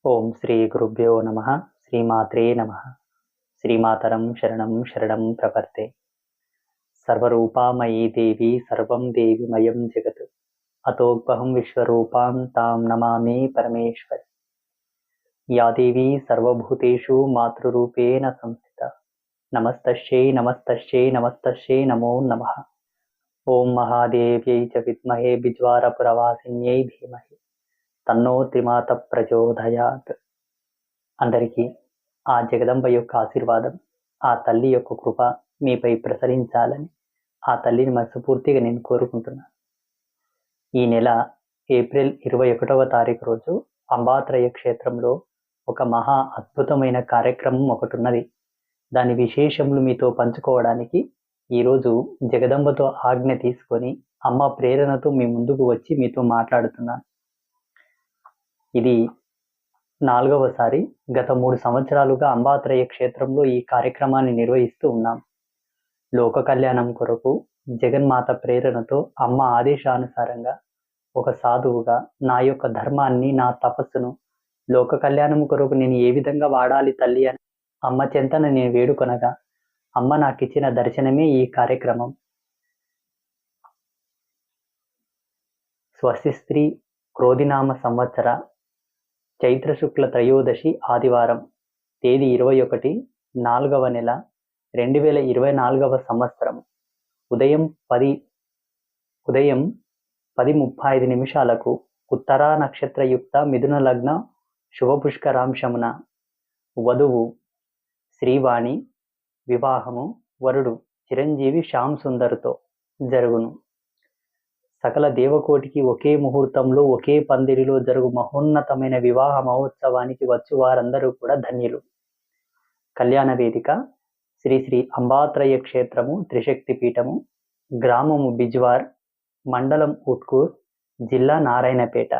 ఓం శ్రీ గురుభ్యో నమ. శ్రీమాత్రే నమ. శ్రీమాతరం శరణం శరణం ప్రపర్తే. సర్వరూపామయీ దేవి సర్వం దేవిమయం జగత్. అతోగ్భహం విశ్వరూపాం తాం నమామి పరమేశ్వరి. యా దేవీ సర్వభూతేషు మాతృరూపేణ సంస్థిత. నమస్తస్యై నమస్తస్యై నమస్తస్యై నమో నమః. ఓం మహాదేవ్యై చ విద్మహే బిజ్వారపురవాసిన్యై ధీమహి తన్నో త్రిమాత ప్రచోదయాత్. అందరికీ ఆ జగదంబ యొక్క ఆశీర్వాదం, ఆ తల్లి యొక్క కృప మీపై ప్రసరించాలని ఆ తల్లిని మనస్ఫూర్తిగా నేను కోరుకుంటున్నాను. ఈ నెల ఏప్రిల్ 21వ తారీఖు రోజు అంబాత్రయ క్షేత్రంలో ఒక మహా అద్భుతమైన కార్యక్రమం ఒకటి ఉన్నది. దాని విశేషములు మీతో పంచుకోవడానికి ఈరోజు జగదంబతో ఆజ్ఞ తీసుకొని అమ్మ ప్రేరణతో మీ ముందుకు వచ్చి మీతో మాట్లాడుతున్నాను. ఇది 4వసారి. గత 3 సంవత్సరాలుగా అంబాత్రయ క్షేత్రంలో ఈ కార్యక్రమాన్ని నిర్వహిస్తూ ఉన్నాం. లోక కళ్యాణం కొరకు జగన్మాత ప్రేరణతో అమ్మ ఆదేశానుసారంగా ఒక సాధువుగా నా యొక్క ధర్మాన్ని, నా తపస్సును లోక కళ్యాణం కొరకు నేను ఏ విధంగా వాడాలి తల్లి అని అమ్మ చెంతన నేను వేడుకొనగా అమ్మ నాకు ఇచ్చిన దర్శనమే ఈ కార్యక్రమం. స్వస్తి క్రోధినామ సంవత్సర చైత్ర శుక్ల త్రయోదశి ఆదివారం, తేదీ 21, 4వ నెల, 2024వ సంవత్సరం. ఉదయం 10:35 ఉత్తరా నక్షత్రయుక్త మిథున లగ్న శుభపుష్కరాంశమున వధువు శ్రీవాణి వివాహము వరుడు చిరంజీవి శ్యామ్ సుందర్తో జరుగును. సకల దేవకోటికి ఒకే ముహూర్తంలో ఒకే పందిరిలో జరుగు మహోన్నతమైన వివాహ మహోత్సవానికి వచ్చు వారందరూ కూడా ధన్యులు. కళ్యాణ వేదిక శ్రీ శ్రీ అంబాత్రయ క్షేత్రము, త్రిశక్తి పీఠము, గ్రామము బిజ్వార్, మండలం ఉట్కూర్, జిల్లా నారాయణపేట.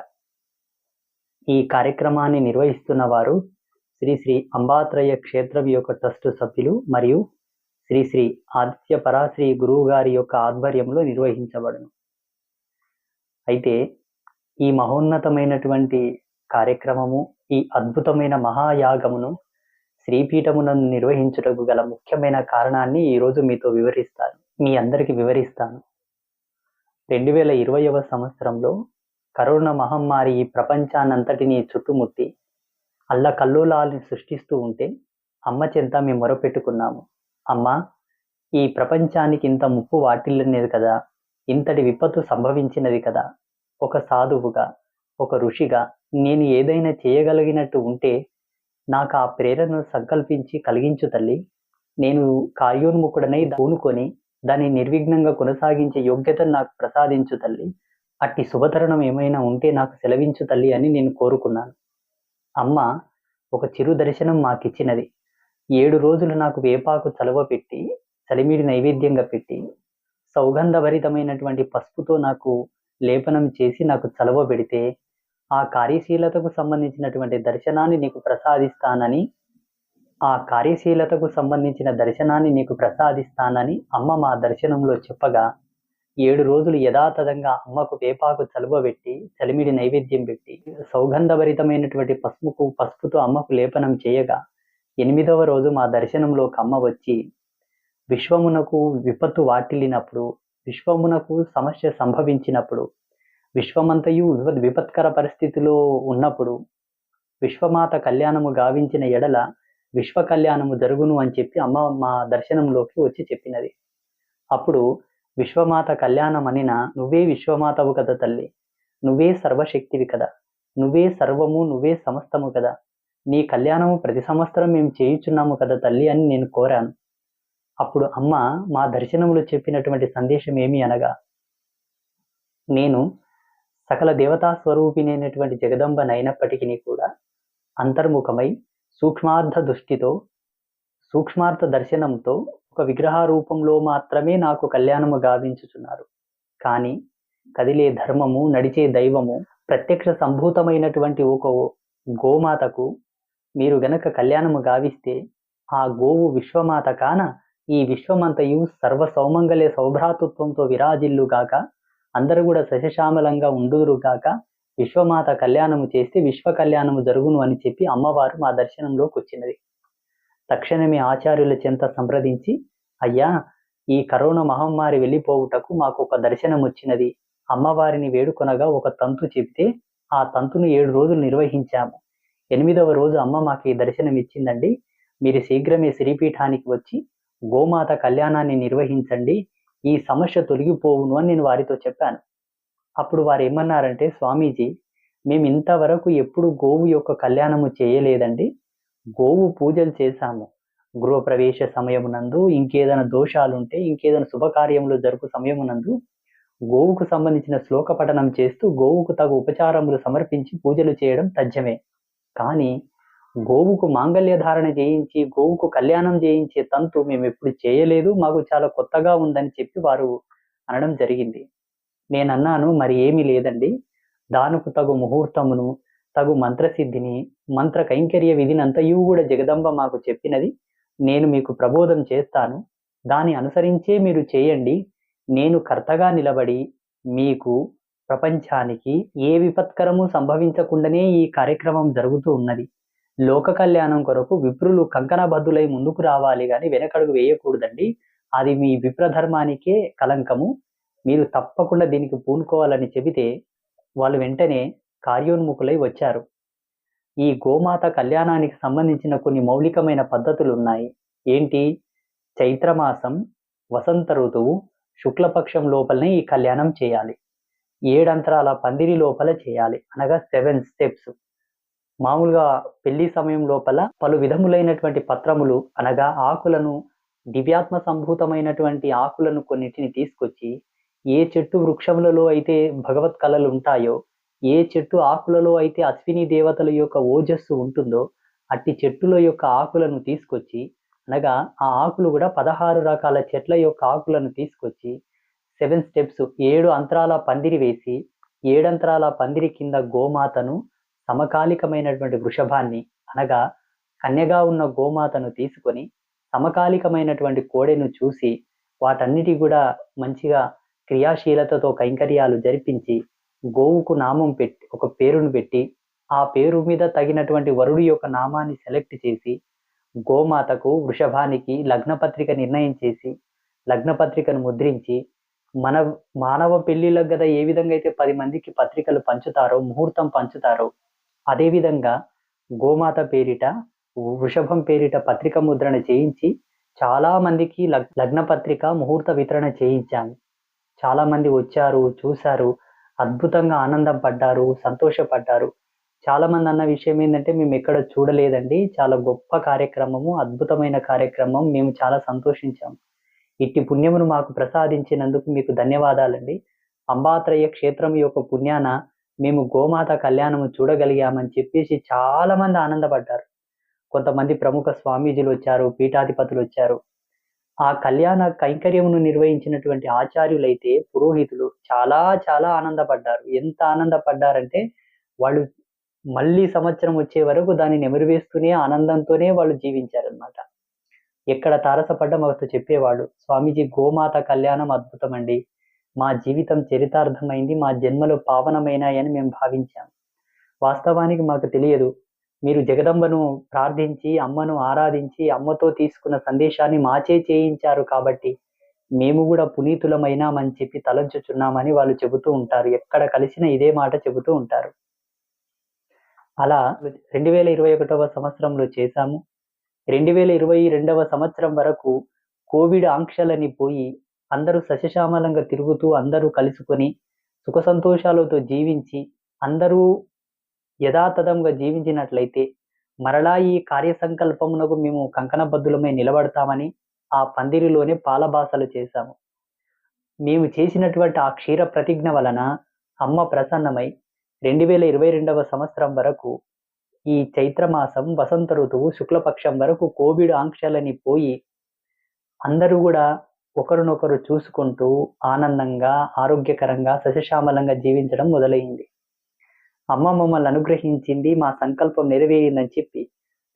ఈ కార్యక్రమాన్ని నిర్వహిస్తున్న వారు శ్రీ శ్రీ అంబాత్రయ క్షేత్రం యొక్క ట్రస్ట్ సభ్యులు మరియు శ్రీ శ్రీ ఆదిత్య పరాశ్రీ గురువు గారి యొక్క ఆధ్వర్యంలో నిర్వహించబడును. అయితే ఈ మహోన్నతమైనటువంటి కార్యక్రమము, ఈ అద్భుతమైన మహాయాగమును శ్రీపీఠములను నిర్వహించుటకు గల ముఖ్యమైన కారణాన్ని ఈరోజు మీతో వివరిస్తాను, మీ అందరికీ వివరిస్తాను. 2020వ సంవత్సరంలో కరోనా మహమ్మారి ఈ ప్రపంచాన్నంతటినీ చుట్టుముట్టి అల్లకల్లోలాన్ని సృష్టిస్తూ ఉంటే అమ్మ చెంత మేము మొరపెట్టుకున్నాము. అమ్మ, ఈ ప్రపంచానికి ఇంత ముప్పు వాటిల్లినది కదా, ఇంతటి విపత్తు సంభవించినది కదా, ఒక సాధువుగా, ఒక ఋషిగా నేను ఏదైనా చేయగలిగినట్టు ఉంటే నాకు ఆ ప్రేరణను సంకల్పించి కలిగించు తల్లి. నేను కార్యోన్ముఖుడనై పూనుకొని దాన్ని నిర్విఘ్నంగా కొనసాగించే యోగ్యతను నాకు ప్రసాదించు తల్లి. అట్టి శుభతరుణం ఏమైనా ఉంటే నాకు సెలవించు తల్లి అని నేను కోరుకున్నాను. అమ్మ ఒక చిరు దర్శనం మాకిచ్చినది. 7 రోజులు నాకు వేపాకు చలవ పెట్టి, చలిమిడి నైవేద్యంగా పెట్టి, సౌగంధభరితమైనటువంటి పసుపుతో నాకు లేపనం చేసి నాకు చలవ పెడితే ఆ కార్యశీలతకు సంబంధించినటువంటి దర్శనాన్ని నీకు ప్రసాదిస్తానని అమ్మ మా దర్శనంలో చెప్పగా 7 రోజులు యథాతథంగా అమ్మకు వేపాకు చలువ పెట్టి, చలిమిడి నైవేద్యం పెట్టి, సౌగంధభరితమైనటువంటి పసుపుతో అమ్మకు లేపనం చేయగా 8వ రోజు మా దర్శనంలోకి అమ్మ వచ్చి, విశ్వమునకు విపత్తు వాటిల్లినప్పుడు, విశ్వమునకు సమస్య సంభవించినప్పుడు, విశ్వమంతయు విపత్కర పరిస్థితిలో ఉన్నప్పుడు విశ్వమాత కళ్యాణము గావించిన ఎడల విశ్వ కళ్యాణము జరుగును అని చెప్పి అమ్మ మా దర్శనంలోకి వచ్చి చెప్పినది. అప్పుడు విశ్వమాత కళ్యాణం అనిన, నువ్వే విశ్వమాతవు కదా తల్లి, నువ్వే సర్వశక్తివి కదా, నువ్వే సర్వము, నువ్వే సమస్తము కదా, నీ కళ్యాణము ప్రతి సంవత్సరం మేము చేయుచున్నాము కదా తల్లి అని నేను కోరాను. అప్పుడు అమ్మ మా దర్శనంలో చెప్పినటువంటి సందేశం ఏమి అనగా, నేను సకల దేవతా స్వరూపిణైనటువంటి జగదంబనైనప్పటికీ కూడా అంతర్ముఖమై సూక్ష్మార్థ దర్శనంతో ఒక విగ్రహ రూపంలో మాత్రమే నాకు కళ్యాణము గావించుచున్నారు. కానీ కదిలే ధర్మము, నడిచే దైవము, ప్రత్యక్ష సంభూతమైనటువంటి ఒక గోమాతకు మీరు గనక కళ్యాణము గావిస్తే ఆ గోవు విశ్వమాత కాన ఈ విశ్వమంతయు సర్వ సౌమంగళ్య సౌభ్రాతృత్వంతో విరాజిల్లుగాక, అందరూ కూడా సశశామలంగా ఉండురుగాక, విశ్వమాత కళ్యాణము చేస్తే విశ్వ కళ్యాణము జరుగును అని చెప్పి అమ్మవారు మా దర్శనంలోకి వచ్చినది. తక్షణమే ఆచార్యుల చెంత సంప్రదించి, అయ్యా, ఈ కరోనా మహమ్మారి వెళ్ళిపోవుటకు మాకు ఒక దర్శనం వచ్చినది. అమ్మవారిని వేడుకొనగా ఒక తంతు చెప్తే ఆ తంతును 7 రోజులు నిర్వహించాము. 8వ రోజు అమ్మ మాకు ఈ దర్శనం ఇచ్చిందండి. మీరు శీఘ్రమే శ్రీపీఠానికి వచ్చి గోమాత కళ్యాణాన్ని నిర్వహించండి, ఈ సమస్య తొలగిపోవును అని నేను వారితో చెప్పాను. అప్పుడు వారు ఏమన్నారంటే, స్వామీజీ, మేము ఇంతవరకు ఎప్పుడు గోవు యొక్క కళ్యాణము చేయలేదండి. గోవు పూజలు చేశాము. గృహప్రవేశ సమయమునందు, ఇంకేదైనా దోషాలుంటే, ఇంకేదైనా శుభకార్యములు జరుపు సమయమునందు గోవుకు సంబంధించిన శ్లోక పఠనం చేస్తూ గోవుకు తగు ఉపచారములు సమర్పించి పూజలు చేయడం తథ్యమే. కానీ గోవుకు మాంగళ్య ధారణ చేయించి, గోవుకు కళ్యాణం చేయించే తంతు మేమెప్పుడు చేయలేదు. మాకు చాలా కొత్తగా ఉందని చెప్పి వారు అనడం జరిగింది. నేనన్నాను, మరి ఏమీ లేదండి. దానికి తగు ముహూర్తమును, తగు మంత్రసిద్ధిని, మంత్ర కైంకర్య విధినంతయు కూడా జగదంబ మాకు చెప్పినది. నేను మీకు ప్రబోధం చేస్తాను. దాన్ని అనుసరించే మీరు చేయండి. నేను కర్తగా నిలబడి మీకు, ప్రపంచానికి ఏ విపత్కరము సంభవించకుండానే ఈ కార్యక్రమం జరుగుతూ ఉన్నది. లోక కళ్యాణం కొరకు విప్రులు కంకణబద్ధులై ముందుకు రావాలి గాని వెనకడుగు వేయకూడదండి. అది మీ విప్రధర్మానికే కలంకము. మీరు తప్పకుండా దీనికి పూనుకోవాలని చెబితే వాళ్ళు వెంటనే కార్యోన్ముఖులై వచ్చారు. ఈ గోమాత కళ్యాణానికి సంబంధించిన కొన్ని మౌలికమైన పద్ధతులున్నాయి. ఏంటి? చైత్రమాసం, వసంత ఋతువు, శుక్లపక్షం లోపలనే ఈ కళ్యాణం చేయాలి. 7 అంతరాల పందిరి లోపల చేయాలి. అనగా 7 స్టెప్స్. మామూలుగా పెళ్లి సమయం లోపల పలు విధములైనటువంటి పత్రములు అనగా ఆకులను, దివ్యాత్మ సంభూతమైనటువంటి ఆకులను కొన్నిటిని తీసుకొచ్చి, ఏ చెట్టు వృక్షములలో అయితే భగవత్ కళలు ఉంటాయో, ఏ చెట్టు ఆకులలో అయితే అశ్విని దేవతల యొక్క ఓజస్సు ఉంటుందో, అట్టి చెట్టుల యొక్క ఆకులను తీసుకొచ్చి, అనగా ఆ ఆకులు కూడా 16 రకాల చెట్ల యొక్క ఆకులను తీసుకొచ్చి 7 స్టెప్స్ 7 అంతరాల పందిరి వేసి, 7 అంతరాల పందిరి కింద గోమాతను, సమకాలికమైనటువంటి వృషభాన్ని అనగా కన్యగా ఉన్న గోమాతను తీసుకొని, సమకాలికమైనటువంటి కోడెను చూసి, వాటన్నిటి కూడా మంచిగా క్రియాశీలతతో కైంకర్యాలు జరిపించి, గోవుకు నామం పెట్టి, ఒక పేరును పెట్టి, ఆ పేరు మీద తగినటువంటి వరుడి యొక్క నామాన్ని సెలెక్ట్ చేసి, గోమాతకు, వృషభానికి లగ్నపత్రిక నిర్ణయం చేసి, లగ్నపత్రికను ముద్రించి, మన మానవ పెళ్లిళ్ళకు గదా ఏ విధంగా అయితే 10 మందికి పత్రికలు పంచుతారో, ముహూర్తం పంచుతారో, అదేవిధంగా గోమాత పేరిట, వృషభం పేరిట పత్రిక ముద్రణ చేయించి, చాలా మందికి లగ్నపత్రిక, ముహూర్త వితరణ చేయించాము. చాలా మంది వచ్చారు, చూశారు, అద్భుతంగా ఆనందం పడ్డారు, సంతోషపడ్డారు. చాలా మంది అన్న విషయం ఏంటంటే, మేము ఎక్కడ చూడలేదండి. చాలా గొప్ప కార్యక్రమము, అద్భుతమైన కార్యక్రమం. మేము చాలా సంతోషించాము. ఇట్టి పుణ్యమును మాకు ప్రసాదించినందుకు మీకు ధన్యవాదాలండి. అంబాత్రయ క్షేత్రం యొక్క పుణ్యాన మేము గోమాత కళ్యాణము చూడగలిగామని చెప్పేసి చాలా మంది ఆనందపడ్డారు. కొంతమంది ప్రముఖ స్వామీజీలు వచ్చారు, పీఠాధిపతులు వచ్చారు. ఆ కళ్యాణ కైంకర్యమును నిర్వహించినటువంటి ఆచార్యులైతే, పురోహితులు చాలా చాలా ఆనందపడ్డారు. ఎంత ఆనందపడ్డారంటే, వాళ్ళు మళ్ళీ సంవత్సరం వచ్చే వరకు దాన్ని నెమరువేస్తూనే ఆనందంతోనే వాళ్ళు జీవించారనమాట. ఎక్కడ తారసపడ్డా మాతో చెప్పేవాళ్ళు, స్వామీజీ గోమాత కళ్యాణం అద్భుతమండి. మా జీవితం చరితార్థమైంది, మా జన్మలు పావనమైనాయని మేము భావించాం. వాస్తవానికి మాకు తెలియదు. మీరు జగదంబను ప్రార్థించి, అమ్మను ఆరాధించి, అమ్మతో తీసుకున్న సందేశాన్ని మాచే చేయించారు కాబట్టి, మేము కూడా పునీతులమైనామని చెప్పి తలంచుచున్నామని వాళ్ళు చెబుతూ ఉంటారు. ఎక్కడ కలిసినా ఇదే మాట చెబుతూ ఉంటారు. అలా 2021వ సంవత్సరంలో చేశాము. 2022వ సంవత్సరం వరకు కోవిడ్ ఆంక్షలని పోయి, అందరూ సస్యశ్యామలంగా తిరుగుతూ, అందరూ కలుసుకొని, సుఖ సంతోషాలతో జీవించి, అందరూ యథాతథంగా జీవించినట్లయితే, మరలా ఈ కార్యసంకల్పమునకు మేము కంకణబద్ధులమై నిలబడతామని ఆ పందిరిలోనే పాలబాసలు చేశాము. మేము చేసినటువంటి ఆ క్షీర ప్రతిజ్ఞ వలన అమ్మ ప్రసన్నమై 2022వ సంవత్సరం వరకు ఈ చైత్రమాసం, వసంత ఋతువు, శుక్లపక్షం వరకు కోవిడ్ ఆంక్షలని పోయి, అందరూ కూడా ఒకరినొకరు చూసుకుంటూ ఆనందంగా, ఆరోగ్యకరంగా, సస్యశ్యామలంగా జీవించడం మొదలైంది. అమ్మ మమ్మల్ని అనుగ్రహించింది, మా సంకల్పం నెరవేరిందని చెప్పి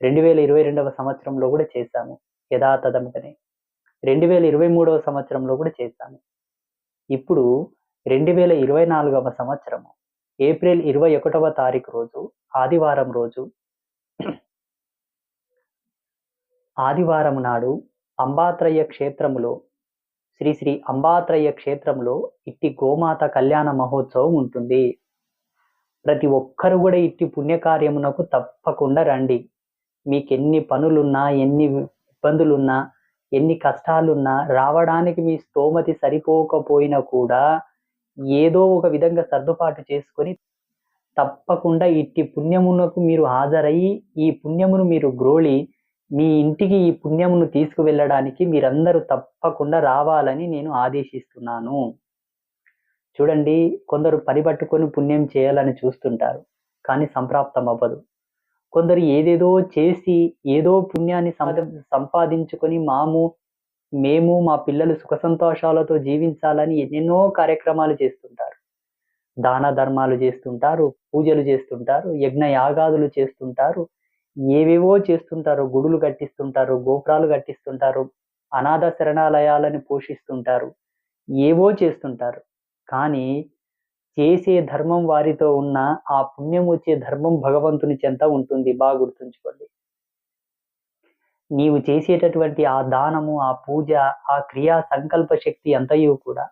2022వ సంవత్సరంలో కూడా చేశాము. యథాతథంగానే 2023వ సంవత్సరంలో కూడా చేశాము. ఇప్పుడు 2024వ సంవత్సరము. ఏప్రిల్ 21వ తారీఖు రోజు ఆదివారం రోజు ఆదివారం నాడు అంబాత్రయ క్షేత్రములో శ్రీ శ్రీ అంబాత్రయ క్షేత్రంలో ఇట్టి గోమాత కళ్యాణ మహోత్సవం ఉంటుంది. ప్రతి ఒక్కరు కూడా ఇట్టి పుణ్యకార్యమునకు తప్పకుండా రండి. మీకెన్ని పనులున్నా, ఎన్ని ఇబ్బందులున్నా, ఎన్ని కష్టాలున్నా, రావడానికి మీ స్తోమతి సరిపోకపోయినా కూడా ఏదో ఒక విధంగా సర్దుబాటు చేసుకొని తప్పకుండా ఇట్టి పుణ్యమునకు మీరు హాజరయ్యి ఈ పుణ్యమును మీరు గ్రోలి మీ ఇంటికి ఈ పుణ్యమును తీసుకువెళ్ళడానికి మీరందరూ తప్పకుండా రావాలని నేను ఆదేశిస్తున్నాను. చూడండి, కొందరు పని పట్టుకొని పుణ్యం చేయాలని చూస్తుంటారు, కానీ సంప్రాప్తం అవ్వదు. కొందరు ఏదేదో చేసి ఏదో పుణ్యాన్ని సంపాదించుకొని మేము మా పిల్లలు సుఖ సంతోషాలతో జీవించాలని ఎన్నెన్నో కార్యక్రమాలు చేస్తుంటారు. దాన ధర్మాలు చేస్తుంటారు, పూజలు చేస్తుంటారు, యజ్ఞ యాగాదులు చేస్తుంటారు, ఏవేవో చేస్తుంటారు, గుడులు కట్టిస్తుంటారు, గోపురాలు కట్టిస్తుంటారు, అనాథ శరణాలయాలను పోషిస్తుంటారు, ఏవో చేస్తుంటారు. కానీ చేసే ధర్మం వారితో ఉన్న ఆ పుణ్యం వచ్చే ధర్మం భగవంతుని చెంత ఉంటుంది. బాగా గుర్తుంచుకోండి. నీవు చేసేటటువంటి ఆ దానము, ఆ పూజ, ఆ క్రియా సంకల్ప శక్తి అంతయు కూడా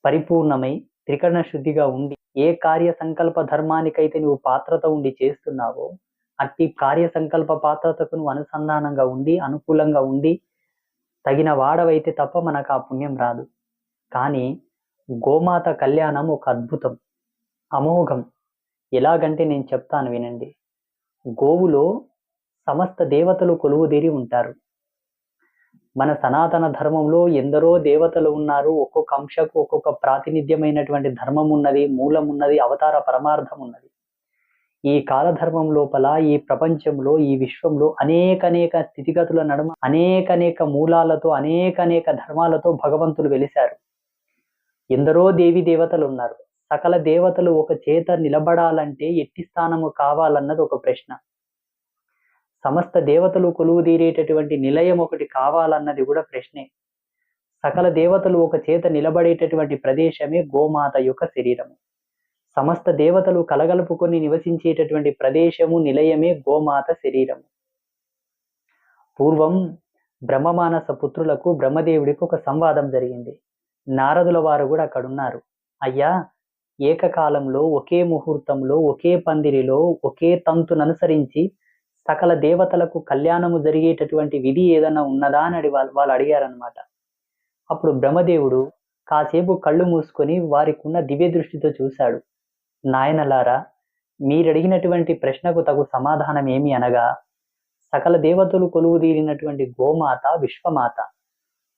పరిపూర్ణమై త్రికరణ శుద్ధిగా ఉండి ఏ కార్య సంకల్ప ధర్మానికైతే నువ్వు పాత్రత ఉండి చేస్తున్నావో అట్టి కార్య సంకల్ప పాత్రతకు నువ్వు అనుసంధానంగా ఉండి అనుకూలంగా ఉండి తగిన వాడవైతే తప్ప మనకు ఆ పుణ్యం రాదు. కానీ గోమాత కళ్యాణం ఒక అద్భుతం, అమోఘం. ఎలాగంటే నేను చెప్తాను వినండి. గోవులో సమస్త దేవతలు కొలువుదీరి ఉంటారు. మన సనాతన ధర్మంలో ఎందరో దేవతలు ఉన్నారు. ఒక్కొక్క అంశకు ఒక్కొక్క ప్రాతినిధ్యమైనటువంటి ధర్మం ఉన్నది, మూలం ఉన్నది, అవతార పరమార్థం ఉన్నది. ఈ కాలధర్మం లోపల, ఈ ప్రపంచంలో, ఈ విశ్వంలో అనేక స్థితిగతుల నడుమ అనేక మూలాలతో అనేక ధర్మాలతో భగవంతులు వెలిశారు. ఎందరో దేవి దేవతలు ఉన్నారు. సకల దేవతలు ఒక చేత నిలబడాలంటే ఎట్టి స్థానము కావాలన్నది ఒక ప్రశ్న. సమస్త దేవతలు కొలువుదీరేటటువంటి నిలయం ఒకటి కావాలన్నది కూడా ప్రశ్నే. సకల దేవతలు ఒక చేత నిలబడేటటువంటి ప్రదేశమే గోమాత యొక్క శరీరము. సమస్త దేవతలు కలగలుపుకొని నివసించేటటువంటి ప్రదేశము, నిలయమే గోమాత శరీరము. పూర్వం బ్రహ్మమానస పుత్రులకు బ్రహ్మదేవుడికి ఒక సంవాదం జరిగింది. నారదుల వారు కూడా అక్కడున్నారు. అయ్యా, ఏకకాలంలో ఒకే ముహూర్తంలో ఒకే పందిరిలో ఒకే తంతుననుసరించి సకల దేవతలకు కళ్యాణము జరిగేటటువంటి విధి ఏదన్నా ఉన్నదా అని వాళ్ళు అడిగారనమాట. అప్పుడు బ్రహ్మదేవుడు కాసేపు కళ్ళు మూసుకొని వారికి ఉన్న దివ్య దృష్టితో చూశాడు. నాయనలారా, మీరడిగినటువంటి ప్రశ్నకు తగు సమాధానం ఏమి అనగా, సకల దేవతలు కొలువుదీరినటువంటి గోమాత విశ్వమాత.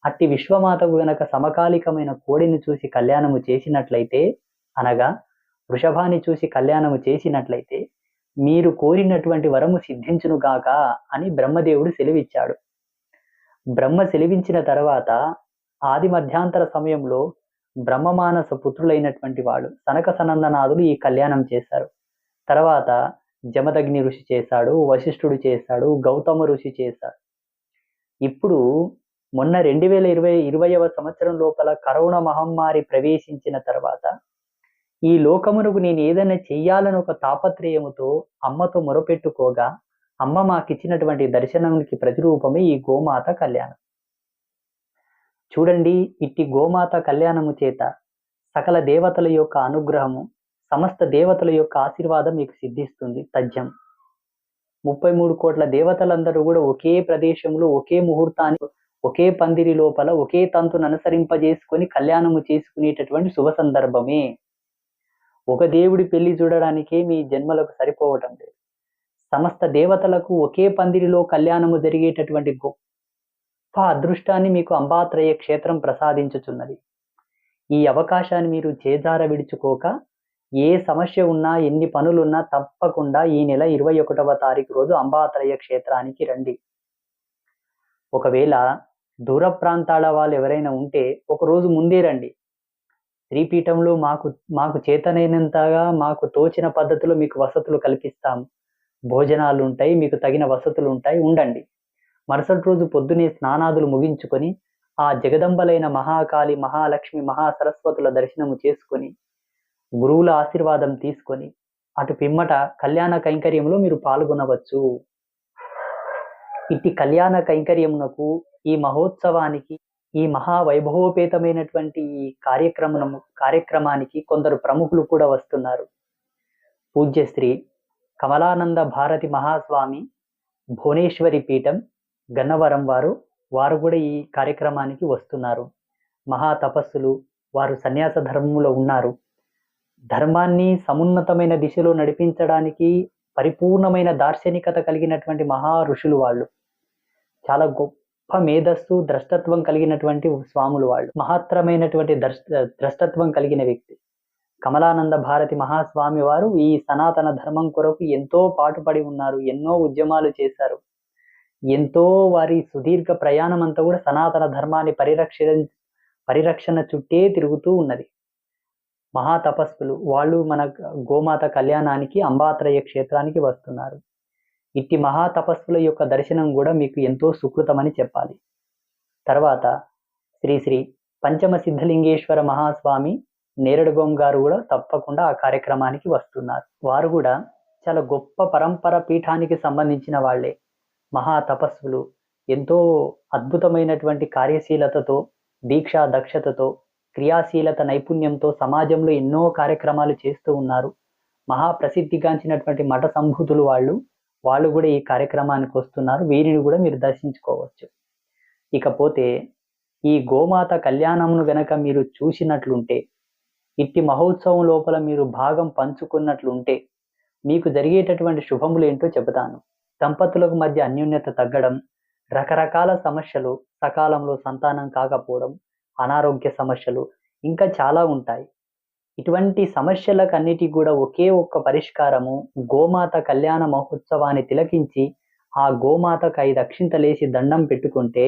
అట్టి విశ్వమాతకు గనక సమకాలికమైన కోడిని చూసి కళ్యాణము చేసినట్లయితే, అనగా వృషభాన్ని చూసి కళ్యాణము చేసినట్లయితే మీరు కోరినటువంటి వరము సిద్ధించునుగాక అని బ్రహ్మదేవుడు సెలవిచ్చాడు. బ్రహ్మ సెలవించిన తర్వాత ఆది మధ్యాంతర సమయంలో బ్రహ్మమానస పుత్రులైనటువంటి వాళ్ళు సనక సనందనాదులు ఈ కళ్యాణం చేశారు. తర్వాత జమదగ్ని ఋషి చేశాడు, వశిష్ఠుడు చేశాడు, గౌతమ ఋషి చేశాడు. ఇప్పుడు మొన్న 2020వ సంవత్సరం లోపల కరోనా మహమ్మారి ప్రవేశించిన తర్వాత ఈ లోకమునకు నేను ఏదైనా చెయ్యాలని ఒక తాపత్రయముతో అమ్మతో మొరపెట్టుకోగా అమ్మ మాకిచ్చినటువంటి దర్శనానికి ప్రతిరూపమే ఈ గోమాత కళ్యాణం. చూడండి, ఇట్టి గోమాత కళ్యాణము చేత సకల దేవతల యొక్క అనుగ్రహము, సమస్త దేవతల యొక్క ఆశీర్వాదం మీకు సిద్ధిస్తుంది. తథ్యం 33 కోట్ల దేవతలందరూ కూడా ఒకే ప్రదేశంలో ఒకే ముహూర్తాన్ని ఒకే పందిరి లోపల ఒకే తంతును అనుసరింపజేసుకొని కళ్యాణము చేసుకునేటటువంటి శుభ సందర్భమే. ఒక దేవుడి పెళ్లి చూడడానికే మీ జన్మలకు సరిపోవటం లేదు. సమస్త దేవతలకు ఒకే పందిరిలో కళ్యాణము జరిగేటటువంటి గొప్ప అదృష్టాన్ని మీకు అంబాత్రయ క్షేత్రం ప్రసాదించుచున్నది. ఈ అవకాశాన్ని మీరు చేజార విడుచుకోక, ఏ సమస్య ఉన్నా, ఎన్ని పనులున్నా తప్పకుండా ఈ నెల 21వ తారీఖు రోజు అంబాత్రయ క్షేత్రానికి రండి. ఒకవేళ దూర ప్రాంతాల వాళ్ళు ఎవరైనా ఉంటే ఒక రోజు ముందే రండి. శ్రీపీఠంలో మాకు చేతనైనంతగా మాకు తోచిన పద్ధతిలో మీకు వసతులు కల్పిస్తాము. భోజనాలు ఉంటాయి, మీకు తగిన వసతులు ఉంటాయి, ఉండండి. మరుసటి రోజు పొద్దునే స్నానాదులు ముగించుకొని ఆ జగదంబలైన మహాకాళి, మహాలక్ష్మి, మహాసరస్వతుల దర్శనము చేసుకొని గురువుల ఆశీర్వాదం తీసుకొని అటు పిమ్మట కళ్యాణ కైంకర్యంలో మీరు పాల్గొనవచ్చు. ఇట్టి కళ్యాణ కైంకర్యమునకు, ఈ మహోత్సవానికి, ఈ మహావైభవోపేతమైనటువంటి ఈ కార్యక్రమానికి కొందరు ప్రముఖులు కూడా వస్తున్నారు. పూజ్యశ్రీ కమలానంద భారతి మహాస్వామి భువనేశ్వరి పీఠం గన్నవరం వారు కూడా ఈ కార్యక్రమానికి వస్తున్నారు. మహా తపస్సులు, వారు సన్యాస ధర్మంలో ఉన్నారు. ధర్మాన్ని సమున్నతమైన దిశలో నడిపించడానికి పరిపూర్ణమైన దార్శనికత కలిగినటువంటి మహా ఋషులు వాళ్ళు. చాలా గొప్ప మేధస్సు, ద్రష్టత్వం కలిగినటువంటి స్వాములు వాళ్ళు. మహత్తరమైనటువంటి ద్రష్టత్వం కలిగిన వ్యక్తి. కమలానంద భారతి మహాస్వామి వారు ఈ సనాతన ధర్మం కొరకు ఎంతో పాటుపడి ఉన్నారు. ఎన్నో ఉద్యమాలు చేశారు. ఎంతో వారి సుదీర్ఘ ప్రయాణం అంతా కూడా సనాతన ధర్మాన్ని పరిరక్షణ చుట్టే తిరుగుతూ ఉన్నది. మహా తపస్సులు వాళ్ళు మన గోమాత కళ్యాణానికి, అంబాత్రయ క్షేత్రానికి వస్తున్నారు. ఇట్టి మహా తపస్సుల యొక్క దర్శనం కూడా మీకు ఎంతో సుకృతమని చెప్పాలి. తర్వాత శ్రీ శ్రీ పంచమ సిద్ధలింగేశ్వర మహాస్వామి నేరడుగోం గారు కూడా తప్పకుండా ఆ కార్యక్రమానికి వస్తున్నారు. వారు కూడా చాలా గొప్ప పరంపర పీఠానికి సంబంధించిన వాళ్ళే. మహా తపస్సులు, ఎంతో అద్భుతమైనటువంటి కార్యశీలతతో, దీక్షా దక్షతతో, క్రియాశీలత నైపుణ్యంతో సమాజంలో ఎన్నో కార్యక్రమాలు చేస్తూ ఉన్నారు. మహా ప్రసిద్ధిగాంచినటువంటి మఠ సంభూతులు వాళ్ళు కూడా ఈ కార్యక్రమానికి వస్తున్నారు. వీరిని కూడా మీరు దర్శించుకోవచ్చు. ఇకపోతే ఈ గోమాత కళ్యాణమును గనక మీరు చూసినట్లుంటే, ఇట్టి మహోత్సవం లోపల మీరు భాగం పంచుకున్నట్లుంటే మీకు జరిగేటటువంటి శుభములు ఏంటో చెబుతాను. దంపతులకు మధ్య అన్యోన్యత తగ్గడం, రకరకాల సమస్యలు, సకాలంలో సంతానం కాకపోవడం, అనారోగ్య సమస్యలు, ఇంకా చాలా ఉంటాయి. ఇటువంటి సమస్యలకన్నిటికీ కూడా ఒకే ఒక్క పరిష్కారము, గోమాత కళ్యాణ మహోత్సవాన్ని తిలకించి ఆ గోమాతకు 5 అక్షింతలేసి దండం పెట్టుకుంటే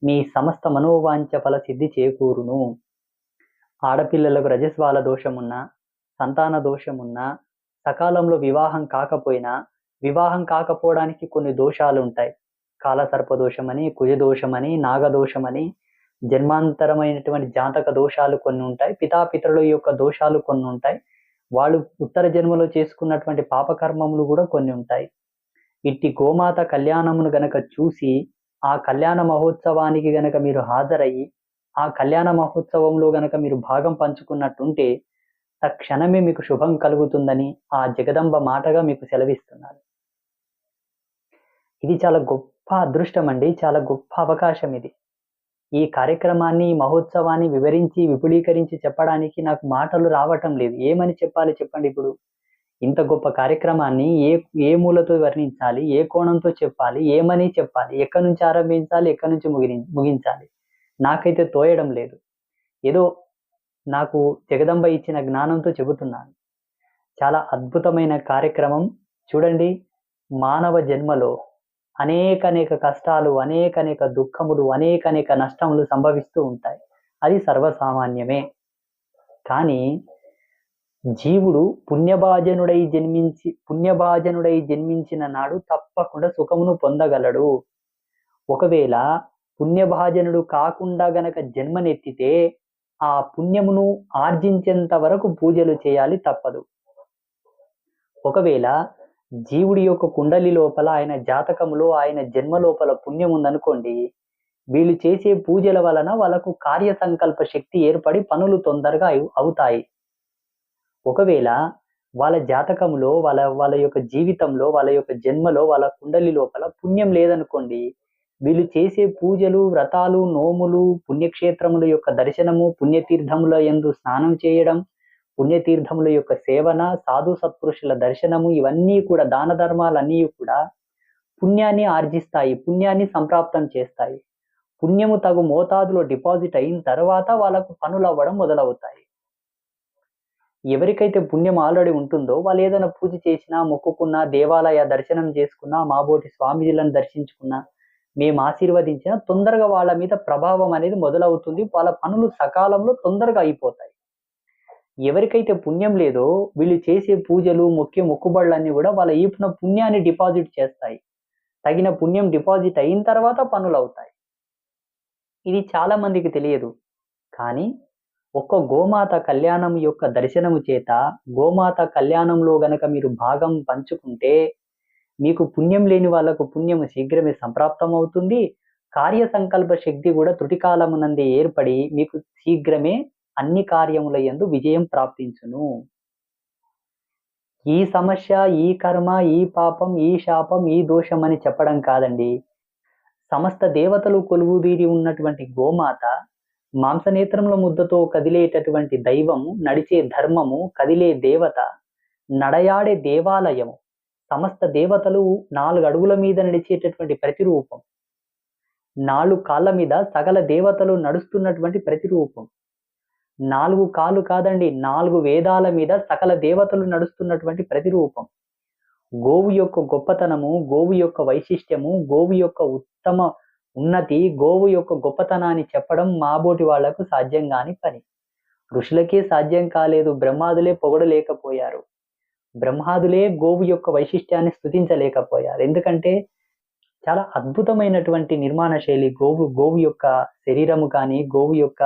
మీ సమస్త మనోవాంఛ ఫల సిద్ధి చేకూరును. ఆడపిల్లలకు రజస్వాల దోషమున్నా, సంతాన దోషమున్నా, సకాలంలో వివాహం కాకపోయినా, వివాహం కాకపోవడానికి కొన్ని దోషాలు ఉంటాయి. కాలసర్పదోషమని, కుజదోషమని, నాగదోషమని, జన్మాంతరమైనటువంటి జాతక దోషాలు కొన్ని ఉంటాయి. పితాపితరుల యొక్క దోషాలు కొన్ని ఉంటాయి. వాళ్ళు ఉత్తర జన్మలో చేసుకున్నటువంటి పాపకర్మములు కూడా కొన్ని ఉంటాయి. ఇట్టి గోమాత కళ్యాణమును గనక చూసి ఆ కళ్యాణ మహోత్సవానికి గనక మీరు హాజరయ్యి ఆ కళ్యాణ మహోత్సవంలో గనక మీరు భాగం పంచుకున్నట్టుంటే తక్షణమే మీకు శుభం కలుగుతుందని ఆ జగదంబ మాటగా మీకు సెలవిస్తున్నాను. ఇది చాలా గొప్ప అదృష్టం అండి. చాలా గొప్ప అవకాశం ఇది. ఈ కార్యక్రమాన్ని, మహోత్సవాన్ని వివరించి, విపులీకరించి చెప్పడానికి నాకు మాటలు రావటం లేదు. ఏమని చెప్పాలి చెప్పండి ఇప్పుడు? ఇంత గొప్ప కార్యక్రమాన్ని ఏ మూలతో వర్ణించాలి? ఏ కోణంతో చెప్పాలి? ఏమని చెప్పాలి? ఎక్కడి నుంచి ఆరంభించాలి? ఎక్కడి నుంచి ముగించాలి? నాకైతే తోయడం లేదు. ఏదో నాకు జగదంబ ఇచ్చిన జ్ఞానంతో చెబుతున్నాను. చాలా అద్భుతమైన కార్యక్రమం. చూడండి, మానవ జన్మలో అనేక కష్టాలు, అనేక దుఃఖములు, అనేక నష్టములు సంభవిస్తూ ఉంటాయి. అది సర్వసామాన్యమే. కానీ జీవుడు పుణ్యభాజనుడై జన్మించిన నాడు తప్పకుండా సుఖమును పొందగలడు. ఒకవేళ పుణ్యభాజనుడు కాకుండా గనక జన్మనెత్తితే ఆ పుణ్యమును ఆర్జించేంత వరకు పూజలు చేయాలి, తప్పదు. ఒకవేళ జీవుడి యొక్క కుండలి లోపల, ఆయన జాతకములో, ఆయన జన్మ లోపల పుణ్యం ఉందనుకోండి, వీళ్ళు చేసే పూజల వలన వాళ్ళకు కార్యసంకల్ప శక్తి ఏర్పడి పనులు తొందరగా అవుతాయి. ఒకవేళ వాళ్ళ జాతకములో, వాళ్ళ యొక్క జీవితంలో, వాళ్ళ యొక్క జన్మలో, వాళ్ళ కుండలి లోపల పుణ్యం లేదనుకోండి, వీళ్ళు చేసే పూజలు, వ్రతాలు, నోములు, పుణ్యక్షేత్రముల యొక్క దర్శనము, పుణ్యతీర్థముల యందు స్నానం చేయడం, పుణ్యతీర్థముల యొక్క సేవన, సాధు సత్పురుషుల దర్శనము, ఇవన్నీ కూడా, దాన ధర్మాలన్నీ కూడా పుణ్యాన్ని ఆర్జిస్తాయి, పుణ్యాన్ని సంప్రాప్తం చేస్తాయి. పుణ్యము తగు మోతాదులో డిపాజిట్ అయిన తర్వాత వాళ్ళకు పనులు అవ్వడం మొదలవుతాయి. ఎవరికైతే పుణ్యం ఆల్రెడీ ఉంటుందో వాళ్ళు ఏదైనా పూజ చేసినా, మొక్కుకున్నా, దేవాలయ దర్శనం చేసుకున్నా, మాబోటి స్వామీజీలను దర్శించుకున్నా, మేము ఆశీర్వదించినా తొందరగా వాళ్ళ మీద ప్రభావం అనేది మొదలవుతుంది. వాళ్ళ పనులు సకాలంలో తొందరగా అయిపోతాయి. ఎవరికైతే పుణ్యం లేదో వీళ్ళు చేసే పూజలు, మొక్కుబడులన్నీ కూడా వాళ్ళ ఈపున పుణ్యాన్ని డిపాజిట్ చేస్తాయి. తగిన పుణ్యం డిపాజిట్ అయిన తర్వాత పనులు అవుతాయి. ఇది చాలా మందికి తెలియదు. కానీ ఒక్క గోమాత కళ్యాణం యొక్క దర్శనము చేత, గోమాత కళ్యాణంలో గనక మీరు భాగం పంచుకుంటే, మీకు పుణ్యం లేని వాళ్ళకు పుణ్యము శీఘ్రమే సంప్రాప్తమవుతుంది. కార్య సంకల్ప శక్తి కూడా త్రుటికాలమునందే ఏర్పడి, మీకు శీఘ్రమే అన్ని కార్యముల యందు విజయం ప్రాప్తించును. ఈ సమస్య, ఈ కర్మ, ఈ పాపం, ఈ శాపం, ఈ దోషం అని చెప్పడం కాదండి. సమస్త దేవతలు కొలువుదీరి ఉన్నటువంటి గోమాత, మాంసనేత్రముల ముద్దతో కదిలేటటువంటి దైవము, నడిచే ధర్మము, కదిలే దేవత, నడయాడే దేవాలయము. సమస్త దేవతలు 4 అడుగుల మీద నడిచేటటువంటి ప్రతిరూపం. 4 కాళ్ళ మీద సకల దేవతలు నడుస్తున్నటువంటి ప్రతిరూపం. 4 కాళ్ళు కాదండి, 4 వేదాల మీద సకల దేవతలు నడుస్తున్నటువంటి ప్రతిరూపం. గోవు యొక్క గొప్పతనము, గోవు యొక్క వైశిష్ట్యము, గోవు యొక్క ఉత్తమ ఉన్నతి, గోవు యొక్క గొప్పతనాన్ని చెప్పడం మాబోటి వాళ్లకు సాధ్యం కాని పని. ఋషులకే సాధ్యం కాలేదు, బ్రహ్మాదులే పొగడలేకపోయారు. బ్రహ్మాదులే గోవు యొక్క వైశిష్ట్యాన్ని స్తుతించలేకపోయారు. ఎందుకంటే చాలా అద్భుతమైనటువంటి నిర్మాణ శైలి గోవు యొక్క శరీరము కానీ, గోవు యొక్క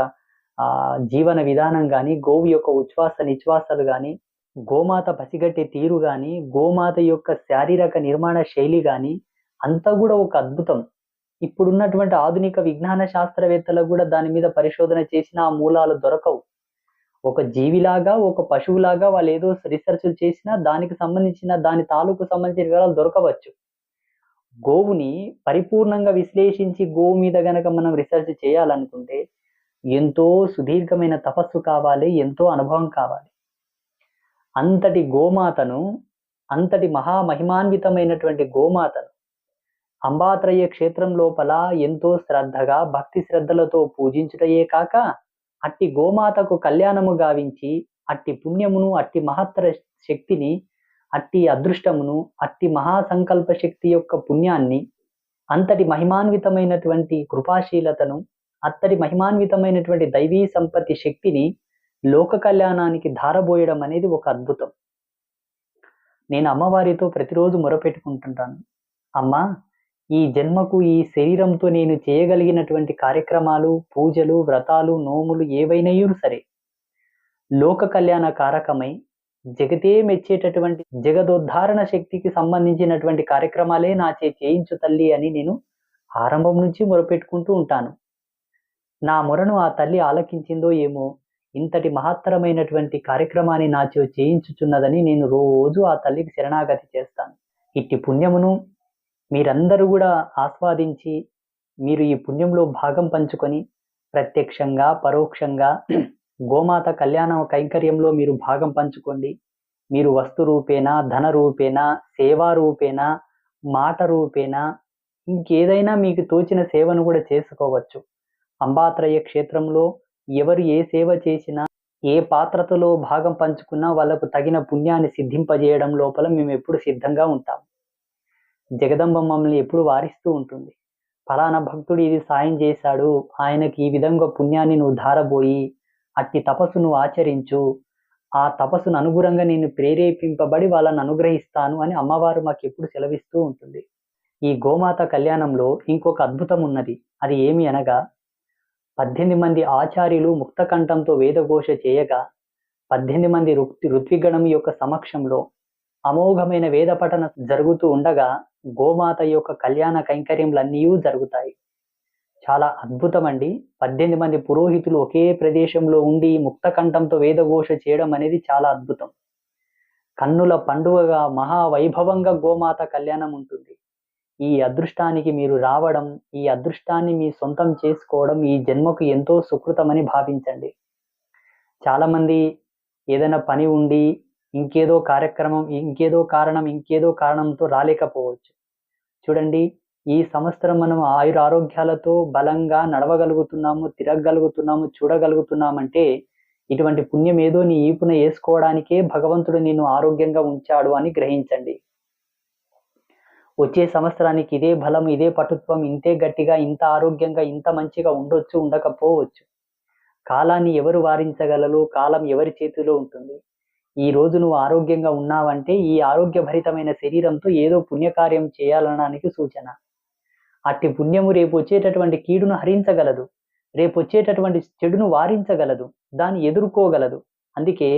జీవన విధానం కానీ, గోవు యొక్క ఉచ్ఛ్వాస నిశ్వాసాలు కానీ, గోమాత పసిగట్టే తీరు కానీ, గోమాత యొక్క శారీరక నిర్మాణ శైలి కానీ అంతా కూడా ఒక అద్భుతం. ఇప్పుడున్నటువంటి ఆధునిక విజ్ఞాన శాస్త్రవేత్తలకు కూడా దాని మీద పరిశోధన చేసిన ఆ మూలాలు దొరకవు. ఒక జీవిలాగా, ఒక పశువులాగా వాళ్ళు ఏదో రీసెర్చ్లు చేసినా దానికి సంబంధించిన, దాని తాలూకు సంబంధించిన వివరాలు దొరకవచ్చు. గోవుని పరిపూర్ణంగా విశ్లేషించి గోవు మీద గనక మనం రీసెర్చ్ చేయాలనుకుంటే ఎంతో సుదీర్ఘమైన తపస్సు కావాలి, ఎంతో అనుభవం కావాలి. అంతటి గోమాతను, అంతటి మహామహిమాన్వితమైనటువంటి గోమాతను అంబాత్రయ క్షేత్రం లోపల ఎంతో శ్రద్ధగా, భక్తి శ్రద్ధలతో పూజించుటయే కాక, అట్టి గోమాతకు కళ్యాణము గావించి, అట్టి పుణ్యమును, అట్టి మహత్తర శక్తిని, అట్టి అదృష్టమును, అట్టి మహాసంకల్ప శక్తి యొక్క పుణ్యాన్ని, అంతటి మహిమాన్వితమైనటువంటి కృపాశీలతను, అంతటి మహిమాన్వితమైనటువంటి దైవీ సంపత్తి శక్తిని లోక కళ్యాణానికి ధారబోయడం అనేది ఒక అద్భుతం. నేను అమ్మవారితో ప్రతిరోజు మొరపెట్టుకుంటుంటాను, అమ్మా, ఈ జన్మకు ఈ శరీరంతో నేను చేయగలిగినటువంటి కార్యక్రమాలు, పూజలు, వ్రతాలు, నోములు ఏవైనాయూ సరే లోక కళ్యాణ కారకమై జగతే మెచ్చేటటువంటి జగదోద్ధారణ శక్తికి సంబంధించినటువంటి కార్యక్రమాలే నాచే చేయించు తల్లి అని నేను ఆరంభం నుంచి మొరపెట్టుకుంటూ ఉంటాను. నా మొరను ఆ తల్లి ఆలకించిందో ఏమో, ఇంతటి మహత్తరమైనటువంటి కార్యక్రమాన్ని నాచే చేయించుచున్నదని నేను రోజు ఆ తల్లికి శరణాగతి చేస్తాను. ఇట్టి పుణ్యమును మీరందరూ కూడా ఆస్వాదించి, మీరు ఈ పుణ్యంలో భాగం పంచుకొని ప్రత్యక్షంగా, పరోక్షంగా గోమాత కళ్యాణ కైంకర్యంలో మీరు భాగం పంచుకోండి. మీరు వస్తు రూపేణ, ధన రూపేణ, సేవా రూపేణ, మాట రూపేణ, ఇంకేదైనా మీకు తోచిన సేవను కూడా చేసుకోవచ్చు. అంబాత్రయ క్షేత్రంలో ఎవరు ఏ సేవ చేసినా, ఏ పాత్రతలో భాగం పంచుకున్నా వాళ్ళకు తగిన పుణ్యాన్ని సిద్ధింపజేయడం లోపల మేము ఎప్పుడు సిద్ధంగా ఉంటాం. జగదంబ మమ్మల్ని ఎప్పుడు వారిస్తూ ఉంటుంది. ఫలానా భక్తుడు ఇది సాయం చేశాడు, ఆయనకి ఈ విధంగా పుణ్యాన్ని నువ్వు ధారబోయి అట్టి తపస్సు నువ్వు ఆచరించు, ఆ తపస్సును అనుగుణంగా నేను ప్రేరేపింపబడి వాళ్ళని అనుగ్రహిస్తాను అని అమ్మవారు మాకు ఎప్పుడు సెలవిస్తూ ఉంటుంది. ఈ గోమాత కళ్యాణంలో ఇంకొక అద్భుతం ఉన్నది. అది ఏమి అనగా, 18 మంది ఆచార్యులు ముక్తకంఠంతో వేదఘోష చేయగా, 18 మంది ఋత్విగణం యొక్క సమక్షంలో అమోఘమైన వేద పఠన జరుగుతూ ఉండగా గోమాత యొక్క కళ్యాణ కైంకర్యములన్నీ జరుగుతాయి. చాలా అద్భుతం అండి. 18 మంది పురోహితులు ఒకే ప్రదేశంలో ఉండి ముక్తకంఠంతో వేదఘోష చేయడం అనేది చాలా అద్భుతం. కన్నుల పండుగగా మహావైభవంగా గోమాత కళ్యాణం ఉంటుంది. ఈ అదృష్టానికి మీరు రావడం, ఈ అదృష్టాన్ని మీ సొంతం చేసుకోవడం ఈ జన్మకు ఎంతో సుకృతమని భావించండి. చాలా మంది ఏదైనా పని ఉండి ఇంకేదో కార్యక్రమం, ఇంకేదో కారణంతో రాలేకపోవచ్చు. చూడండి, ఈ సంవత్సరం మనం ఆయురారోగ్యాలతో బలంగా నడవగలుగుతున్నాము, తిరగగలుగుతున్నాము, చూడగలుగుతున్నామంటే ఇటువంటి పుణ్యం ఏదో నీ ఈపున వేసుకోవడానికే భగవంతుడు నిన్ను ఆరోగ్యంగా ఉంచాడు అని గ్రహించండి. వచ్చే సంవత్సరానికి ఇదే బలం, ఇదే పటుత్వం, ఇంతే గట్టిగా, ఇంత ఆరోగ్యంగా, ఇంత మంచిగా ఉండొచ్చు, ఉండకపోవచ్చు. కాలాన్ని ఎవరు వారించగలరు? కాలం ఎవరి చేతిలో ఉంటుంది. ఈ రోజు నువ్వు ఆరోగ్యంగా ఉన్నావంటే ఈ ఆరోగ్యభరితమైన శరీరంతో ఏదో పుణ్యకార్యం చేయాలనడానికి సూచన. అట్టి పుణ్యము రేపు వచ్చేటటువంటి కీడును హరించగలదు. రేపు వచ్చేటటువంటి చెడును వారించగలదు, దాన్ని ఎదుర్కోగలదు. అందుకే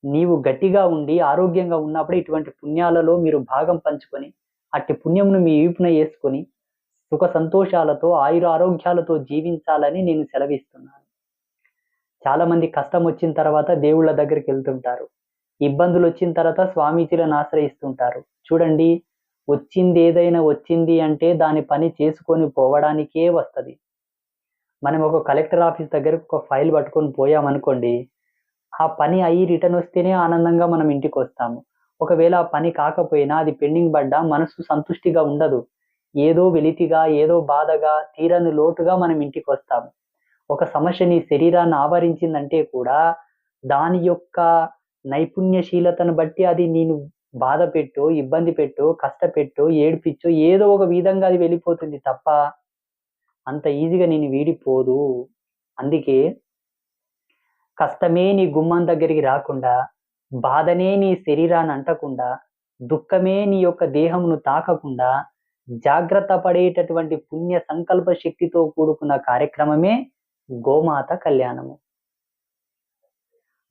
నీవు గట్టిగా ఉండి ఆరోగ్యంగా ఉన్నప్పుడే ఇటువంటి పుణ్యాలలో మీరు భాగం పంచుకొని, అట్టి పుణ్యమును మీ వీపున యేసుకొని, సుఖ సంతోషాలతో, ఆయుర ఆరోగ్యాలతో జీవించాలని నేను సెలవిస్తున్నాను. చాలామంది కష్టమొచ్చిన తర్వాత దేవుళ్ళ దగ్గరికెళ్తుంటారు. ఇబ్బందులొచ్చిన తర్వాత స్వామీజీలను ఆశ్రయిస్తుంటారు. చూడండి, వచ్చిందేదైనా వచ్చింది అంటే దాని పని చేసుకొని పోవడానికే వస్తది. మనం ఒక కలెక్టర్ ఆఫీస్ దగ్గరకు ఒక ఫైల్ పట్టుకొని పోయామనుకోండి, ఆ పని అయ్యి రిటర్న్ వస్తేనే ఆనందంగా మనం ఇంటికొస్తాము. ఒకవేళ ఆ పని కాకపోయినా అది పెండింగ్ పడ్డా మనసు సంతుష్టిగా ఉండదు. ఏదో వెలితిగా, ఏదో బాధగా, తీరని లోటుగా మనం ఇంటికొస్తాము. ఒక సమస్య నీ శరీరాన్ని ఆవరించిందంటే కూడా దాని యొక్క నైపుణ్యశీలతను బట్టి అది నేను బాధ పెట్టో, ఇబ్బంది పెట్టో, కష్టపెట్టో, ఏడిపిచ్చో ఏదో ఒక విధంగా అది వెళ్ళిపోతుంది తప్ప అంత ఈజీగా నిన్ను వీడిపోదు. అందుకే కష్టమే నీ గుమ్మం దగ్గరికి రాకుండా, బాధనే నీ శరీరాన్ని అంటకుండా, దుఃఖమే నీ యొక్క దేహమును తాకకుండా, జాగ్రత్త పడేటటువంటి పుణ్య సంకల్ప శక్తితో కూడుకున్న కార్యక్రమమే గోమాత కళ్యాణము.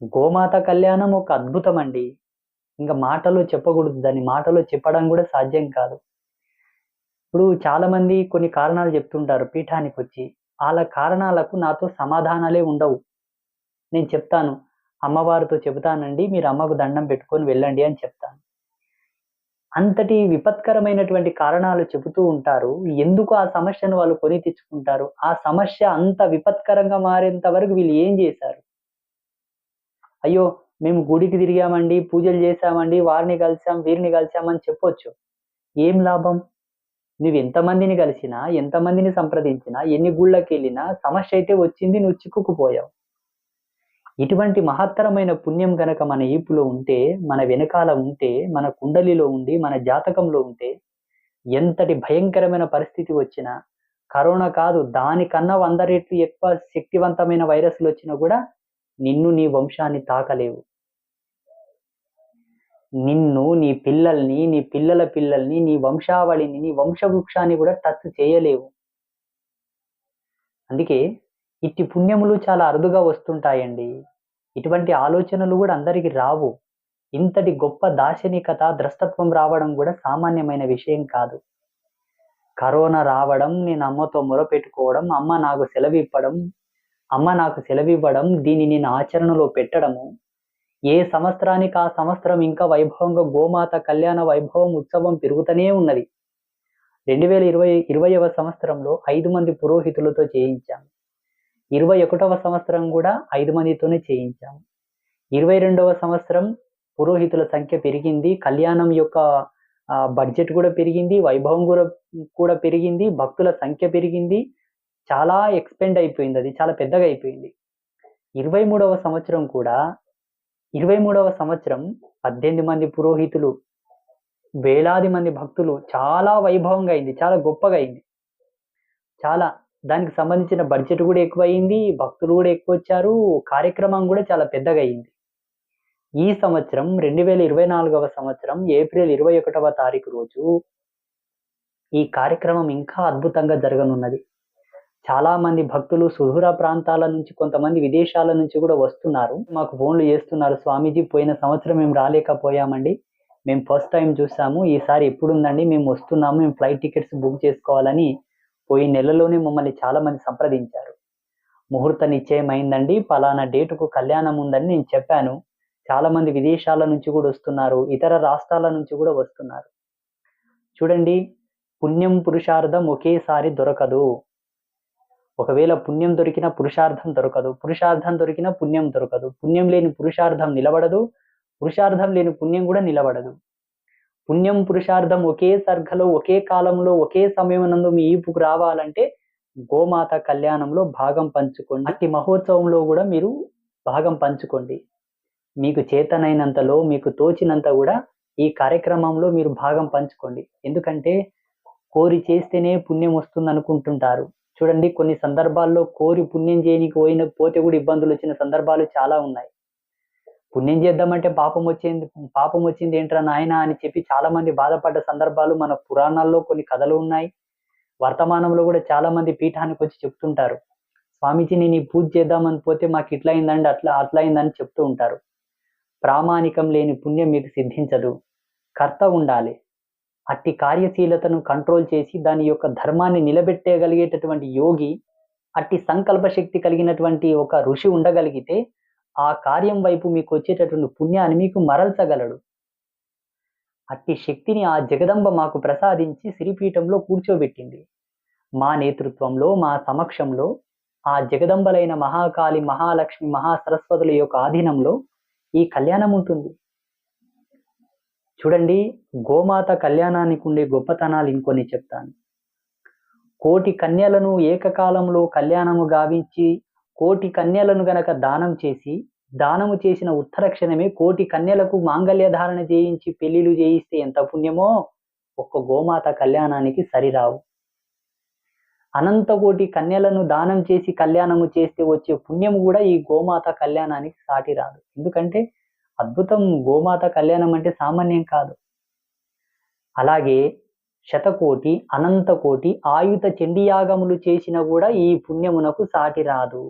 గోమాత కళ్యాణం ఒక అద్భుతమండి. ఇంక మాటలో చెప్పకూడదు. దాన్ని మాటలో చెప్పడం గూడా సాధ్యం కాదు. ఇప్పుడు చాలామంది కొన్ని కారణాలు చెప్తుంటారు పీఠానికొచ్చి. ఆళ్ళ కారణాలకు నాతో సమాధానాలే ఉండవు. నేను చెప్తాను. అమ్మవారితో చెబుతానండి. మీరు అమ్మకు దండం పెట్టుకొని వెళ్ళండి అని చెప్తాను. అంతటి విపత్కరమైనటువంటి కారణాలు చెబుతూ ఉంటారు. ఎందుకు ఆ సమస్యను వాళ్ళు కొని తెచ్చుకుంటారు? ఆ సమస్య అంత విపత్కరంగా మారేంత వరకు వీళ్ళు ఏం చేశారు? అయ్యో! మేము గుడికి తిరిగామండి, పూజలు చేశామండి, వారిని కలిసాం, వీరిని కలిసాం అని చెప్పొచ్చు. ఏం లాభం? నువ్వెంతమందిని కలిసినా, ఎంతమందిని సంప్రదించినా, ఎన్ని గుళ్ళకెళ్ళినా సమస్య అయితే వచ్చింది, నువ్వు చిక్కుకుపోయావు. ఇటువంటి మహత్తరమైన పుణ్యం గనక మన ఈపులో ఉంటే, మన వెనకాల ఉంటే, మన కుండలిలో ఉండి, మన జాతకంలో ఉంటే, ఎంతటి భయంకరమైన పరిస్థితి వచ్చినా, కరోనా కాదు దానికన్నా 100 రెట్లు ఎక్కువ శక్తివంతమైన వైరస్‌లొచ్చినా గూడా నిన్ను, నీ వంశాన్ని తాకలేవు. నిన్ను, నీ పిల్లల్ని, నీ పిల్లల పిల్లల్ని, నీ వంశావళిని, నీ వంశవృక్షాన్ని గూడా టచ్ చేయలేవు. అందుకే ఇట్టి పుణ్యములు చాలా అరుదుగా వస్తుంటాయండి. ఇటువంటి ఆలోచనలు గూడా అందరికి రావు. ఇంతటి గొప్ప దార్శనికత, ద్రష్టత్వం రావడం గూడా సామాన్యమైన విషయం కాదు. కరోనా రావడం, నేను అమ్మతో మొరపెట్టుకోవడం, అమ్మ నాకు సెలవివ్వడం, దీన్ని నేను ఆచరణలో పెట్టడము, ఏ సంవత్సరానికి ఆ సంవత్సరం ఇంకా వైభవంగా గోమాత కళ్యాణ వైభవం, ఉత్సవం పెరుగుతూనే ఉన్నది. 2020వ సంవత్సరంలో 5 మంది పురోహితులతో చేయించాం. 21వ సంవత్సరం గూడా 5 మందితోనే చేయించాం. 22వ సంవత్సరం పురోహితుల సంఖ్య పెరిగింది. కళ్యాణం యొక్క బడ్జెట్ గూడా పెరిగింది. వైభవం కూడా పెరిగింది. భక్తుల సంఖ్య పెరిగింది. చాలా ఎక్స్‌పెండ్ అయిపోయిందది. చాలా పెద్దగా అయిపోయింది. 23వ సంవత్సరం కూడా 23వ సంవత్సరం 18 మంది పురోహితులు, వేలాది మంది భక్తులు చాలా వైభవంగా అయింది. చాలా గొప్పగా అయింది. చాలా దానికి సంబంధించిన బడ్జెట్ గూడా ఎక్కువయింది. భక్తులు గూడా ఎక్కువొచ్చారు. కార్యక్రమం గూడా చాలా పెద్దగా అయింది. ఈ సంవత్సరం 2024వ సంవత్సరం ఏప్రిల్ 21వ తారీఖు రోజు ఈ కార్యక్రమం ఇంకా అద్భుతంగా జరగనున్నది. చాలా మంది భక్తులు సుదూర ప్రాంతాల నుంచి, కొంతమంది విదేశాల నుంచి గూడా వస్తున్నారు. మాకు ఫోన్‌లు చేస్తున్నారు. స్వామీజీ పోయిన సంవత్సరం మేము రాలేకపోయామండి. మేము ఫస్ట్ టైమ్ చూసాము. ఈసారి ఎప్పుడుందండి? మేము వస్తున్నాము. మేము ఫ్లైట్ టికెట్స్ బుక్ చేసుకోవాలని పోయిన నెలలోనే మమ్మల్ని చాలా మంది సంప్రదించారు. ముహూర్త నిశ్చయం అయిందండి. పలానా డేటుకు కళ్యాణం ఉందని నేను చెప్పాను. చాలా మంది విదేశాల నుంచి గూడా వస్తున్నారు. ఇతర రాష్ట్రాల నుంచి గూడా వస్తున్నారు. చూడండి, పుణ్యం, పురుషార్థం ఒకేసారి దొరకదు. ఒకవేళ పుణ్యం దొరికినా పురుషార్థం దొరకదు. పురుషార్థం దొరికినా పుణ్యం దొరకదు. పుణ్యం లేని పురుషార్థం నిలబడదు. పురుషార్థం లేని పుణ్యం గూడా నిలబడదు. పుణ్యం, పురుషార్థం ఒకే సర్గలో, ఒకే కాలంలో, ఒకే సమయమునందు మీ ఈపుకు రావాలంటే గోమాత కళ్యాణంలో భాగం పంచుకోండి. అట్టి మహోత్సవంలో గూడా మీరు భాగం పంచుకోండి. మీకు చేతనైనంతలో, మీకు తోచినంత గూడా ఈ కార్యక్రమంలో మీరు భాగం పంచుకోండి. ఎందుకంటే కోరి చేస్తేనే పుణ్యం వస్తుందనుకుంటుంటారు. చూడండి, కొన్ని సందర్భాల్లో కోరి పుణ్యం చేయనీకి పోతే గూడా ఇబ్బందులొచ్చిన సందర్భాలు చాలా ఉన్నాయి. పుణ్యం చేద్దామంటే పాపం వచ్చింది ఏంట్రా నాయనా అని చెప్పి చాలా మంది బాధపడ్డ సందర్భాలు మన పురాణాల్లో కొన్ని కథలు ఉన్నాయి. వర్తమానంలో గూడా చాలా మంది పీఠానికొచ్చి చెప్తుంటారు. స్వామీజీ నేను ఈ పూజ చేద్దామని పోతే మాకు ఇట్లా అయిందండి, అట్లా అయిందని చెప్తూ ఉంటారు. ప్రామాణికం లేని పుణ్యం మీకు సిద్ధించదు. కర్త ఉండాలి. అట్టి కార్యశీలతను కంట్రోల్ చేసి దాని యొక్క ధర్మాన్ని నిలబెట్టగలిగేటటువంటి యోగి, అట్టి సంకల్ప శక్తి కలిగినటువంటి ఒక ఋషి ఉండగలిగితే ఆ కార్యం వైపు మీకు వచ్చేటటువంటి పుణ్యాన్ని మీకు మరల్చగలడు. అట్టి శక్తిని ఆ జగదంబ మాకు ప్రసాదించి శ్రీపీఠంలో కూర్చోబెట్టింది. మా నేతృత్వంలో, మా సమక్షంలో ఆ జగదంబలైన మహాకాళి, మహాలక్ష్మి, మహాసరస్వతుల యొక్క ఆధీనంలో ఈ కళ్యాణం ఉంటుంది. చూడండి, గోమాత కళ్యాణానికి ఉండే గొప్పతనాలు ఇంకొన్ని చెప్తాను. కోటి కన్యలను ఏకకాలంలో కళ్యాణము గావించి, కోటి కన్యలను గనక దానము చేసిన ఉత్తరక్షణమే కోటి కన్యలకు మాంగళ్య ధారణ చేయించి పెళ్లిళ్ళు చేయిస్తే ఎంత పుణ్యమో ఒక్క గోమాత కళ్యాణానికి సరిరావు. అనంత కోటి కన్యలను దానం చేసి కళ్యాణము చేస్తే వచ్చే పుణ్యము కూడా ఈ గోమాత కళ్యాణానికి సాటి రాదు. ఎందుకంటే అద్భుతం, గోమాత కళ్యాణం అంటే సామాన్యం కాదు. అలాగే శతకోటి, అనంత కోటి ఆయుధ చండీయాగములు చేసినా కూడా ఈ పుణ్యమునకు సాటి రాదు.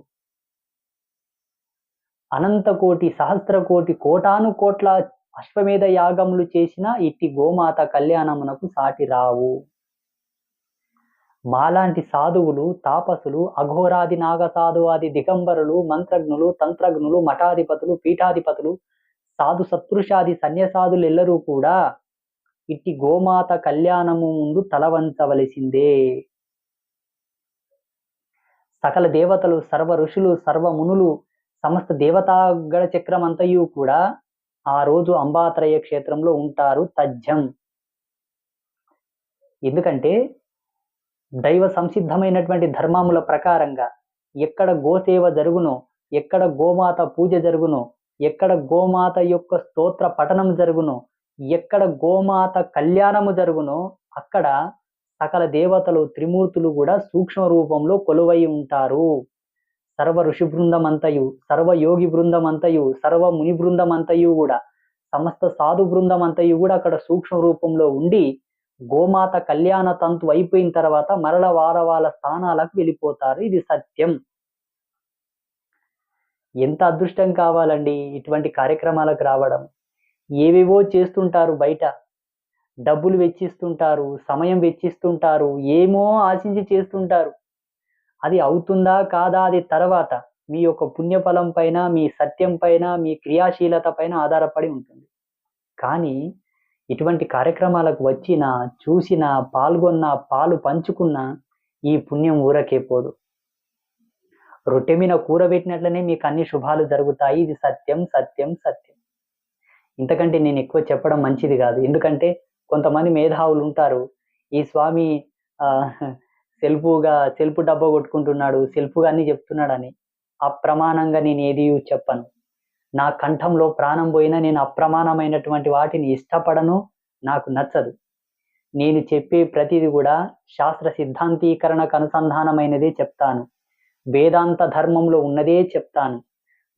అనంత కోటి, సహస్ర కోటి, కోటాను కోట్ల అశ్వమేధ యాగములు చేసిన ఇట్టి గోమాత కళ్యాణమునకు సాటి రావు. మాలాంటి సాధువులు, తాపసులు, అఘోరాది నాగసాధువాది దిగంబరులు, మంత్రజ్ఞులు, తంత్రజ్ఞులు, మఠాధిపతులు, పీఠాధిపతులు, సాధు సత్పురుషాది సన్యసాదులెల్లరూ కూడా ఇట్టి గోమాత కళ్యాణము ముందు తలవంచవలసిందే. సకల దేవతలు, సర్వ ఋషులు, సర్వ మునులు, సమస్త దేవతాగణ చక్రం అంతయు కూడా ఆ రోజు అంబాత్రయ క్షేత్రంలో ఉంటారు తథ్యం. ఎందుకంటే దైవ సంసిద్ధమైనటువంటి ధర్మముల ప్రకారంగా ఎక్కడ గోసేవ జరుగునో, ఎక్కడ గోమాత పూజ జరుగునో, ఎక్కడ గోమాత యొక్క స్తోత్ర పఠనం జరుగునో, ఎక్కడ గోమాత కళ్యాణము జరుగునో అక్కడ సకల దేవతలు, త్రిమూర్తులు కూడా సూక్ష్మ రూపంలో కొలువై ఉంటారు. సర్వ ఋషి బృందమంతయు, సర్వ యోగి బృందమంతయు, సర్వ ముని బృందమంతయు కూడా, సమస్త సాధు బృందమంతయు కూడా అక్కడ సూక్ష్మ రూపంలో ఉండి గోమాత కళ్యాణ తంతు అయిపోయిన తర్వాత మరల వాళ్ళ స్థానాలకు వెళ్ళిపోతారు. ఇది సత్యం. ఎంత అదృష్టం కావాలండి ఇటువంటి కార్యక్రమాలకు రావడం. ఏవేవో చేస్తుంటారు బయట, డబ్బులు వెచ్చిస్తుంటారు, సమయం వెచ్చిస్తుంటారు, ఏమో ఆశించి చేస్తుంటారు. అది అవుతుందా కాదా అది తర్వాత మీ యొక్క పుణ్యఫలం పైన, మీ సత్యం పైన, మీ క్రియాశీలత పైన ఆధారపడి ఉంటుంది. కానీ ఇటువంటి కార్యక్రమాలకు వచ్చిన, చూసిన, పాల్గొన్న, పాలు పంచుకున్న ఈ పుణ్యం ఊరకే పోదు. రొట్టె మీద కూరబెట్టినట్లనే మీకు అన్ని శుభాలు జరుగుతాయి. ఇది సత్యం, సత్యం, సత్యం. ఇంతకంటే నేను ఎక్కువ చెప్పడం మంచిది కాదు. ఎందుకంటే కొంతమంది మేధావులు ఉంటారు, ఈ స్వామి సెల్ఫ్ డబ్బా కొట్టుకుంటున్నాడు, సెల్ఫ్గా అన్ని చెప్తున్నాడని. అప్రమాణంగా నేను ఏది చెప్పను. నా కంఠంలో ప్రాణం పోయినా నేను అప్రమాణమైనటువంటి వాటిని ఇష్టపడను, నాకు నచ్చదు. నేను చెప్పే ప్రతిది కూడా శాస్త్ర సిద్ధాంతీకరణకు అనుసంధానమైనదే చెప్తాను. వేదాంత ధర్మంలో ఉన్నదే చెప్తాను.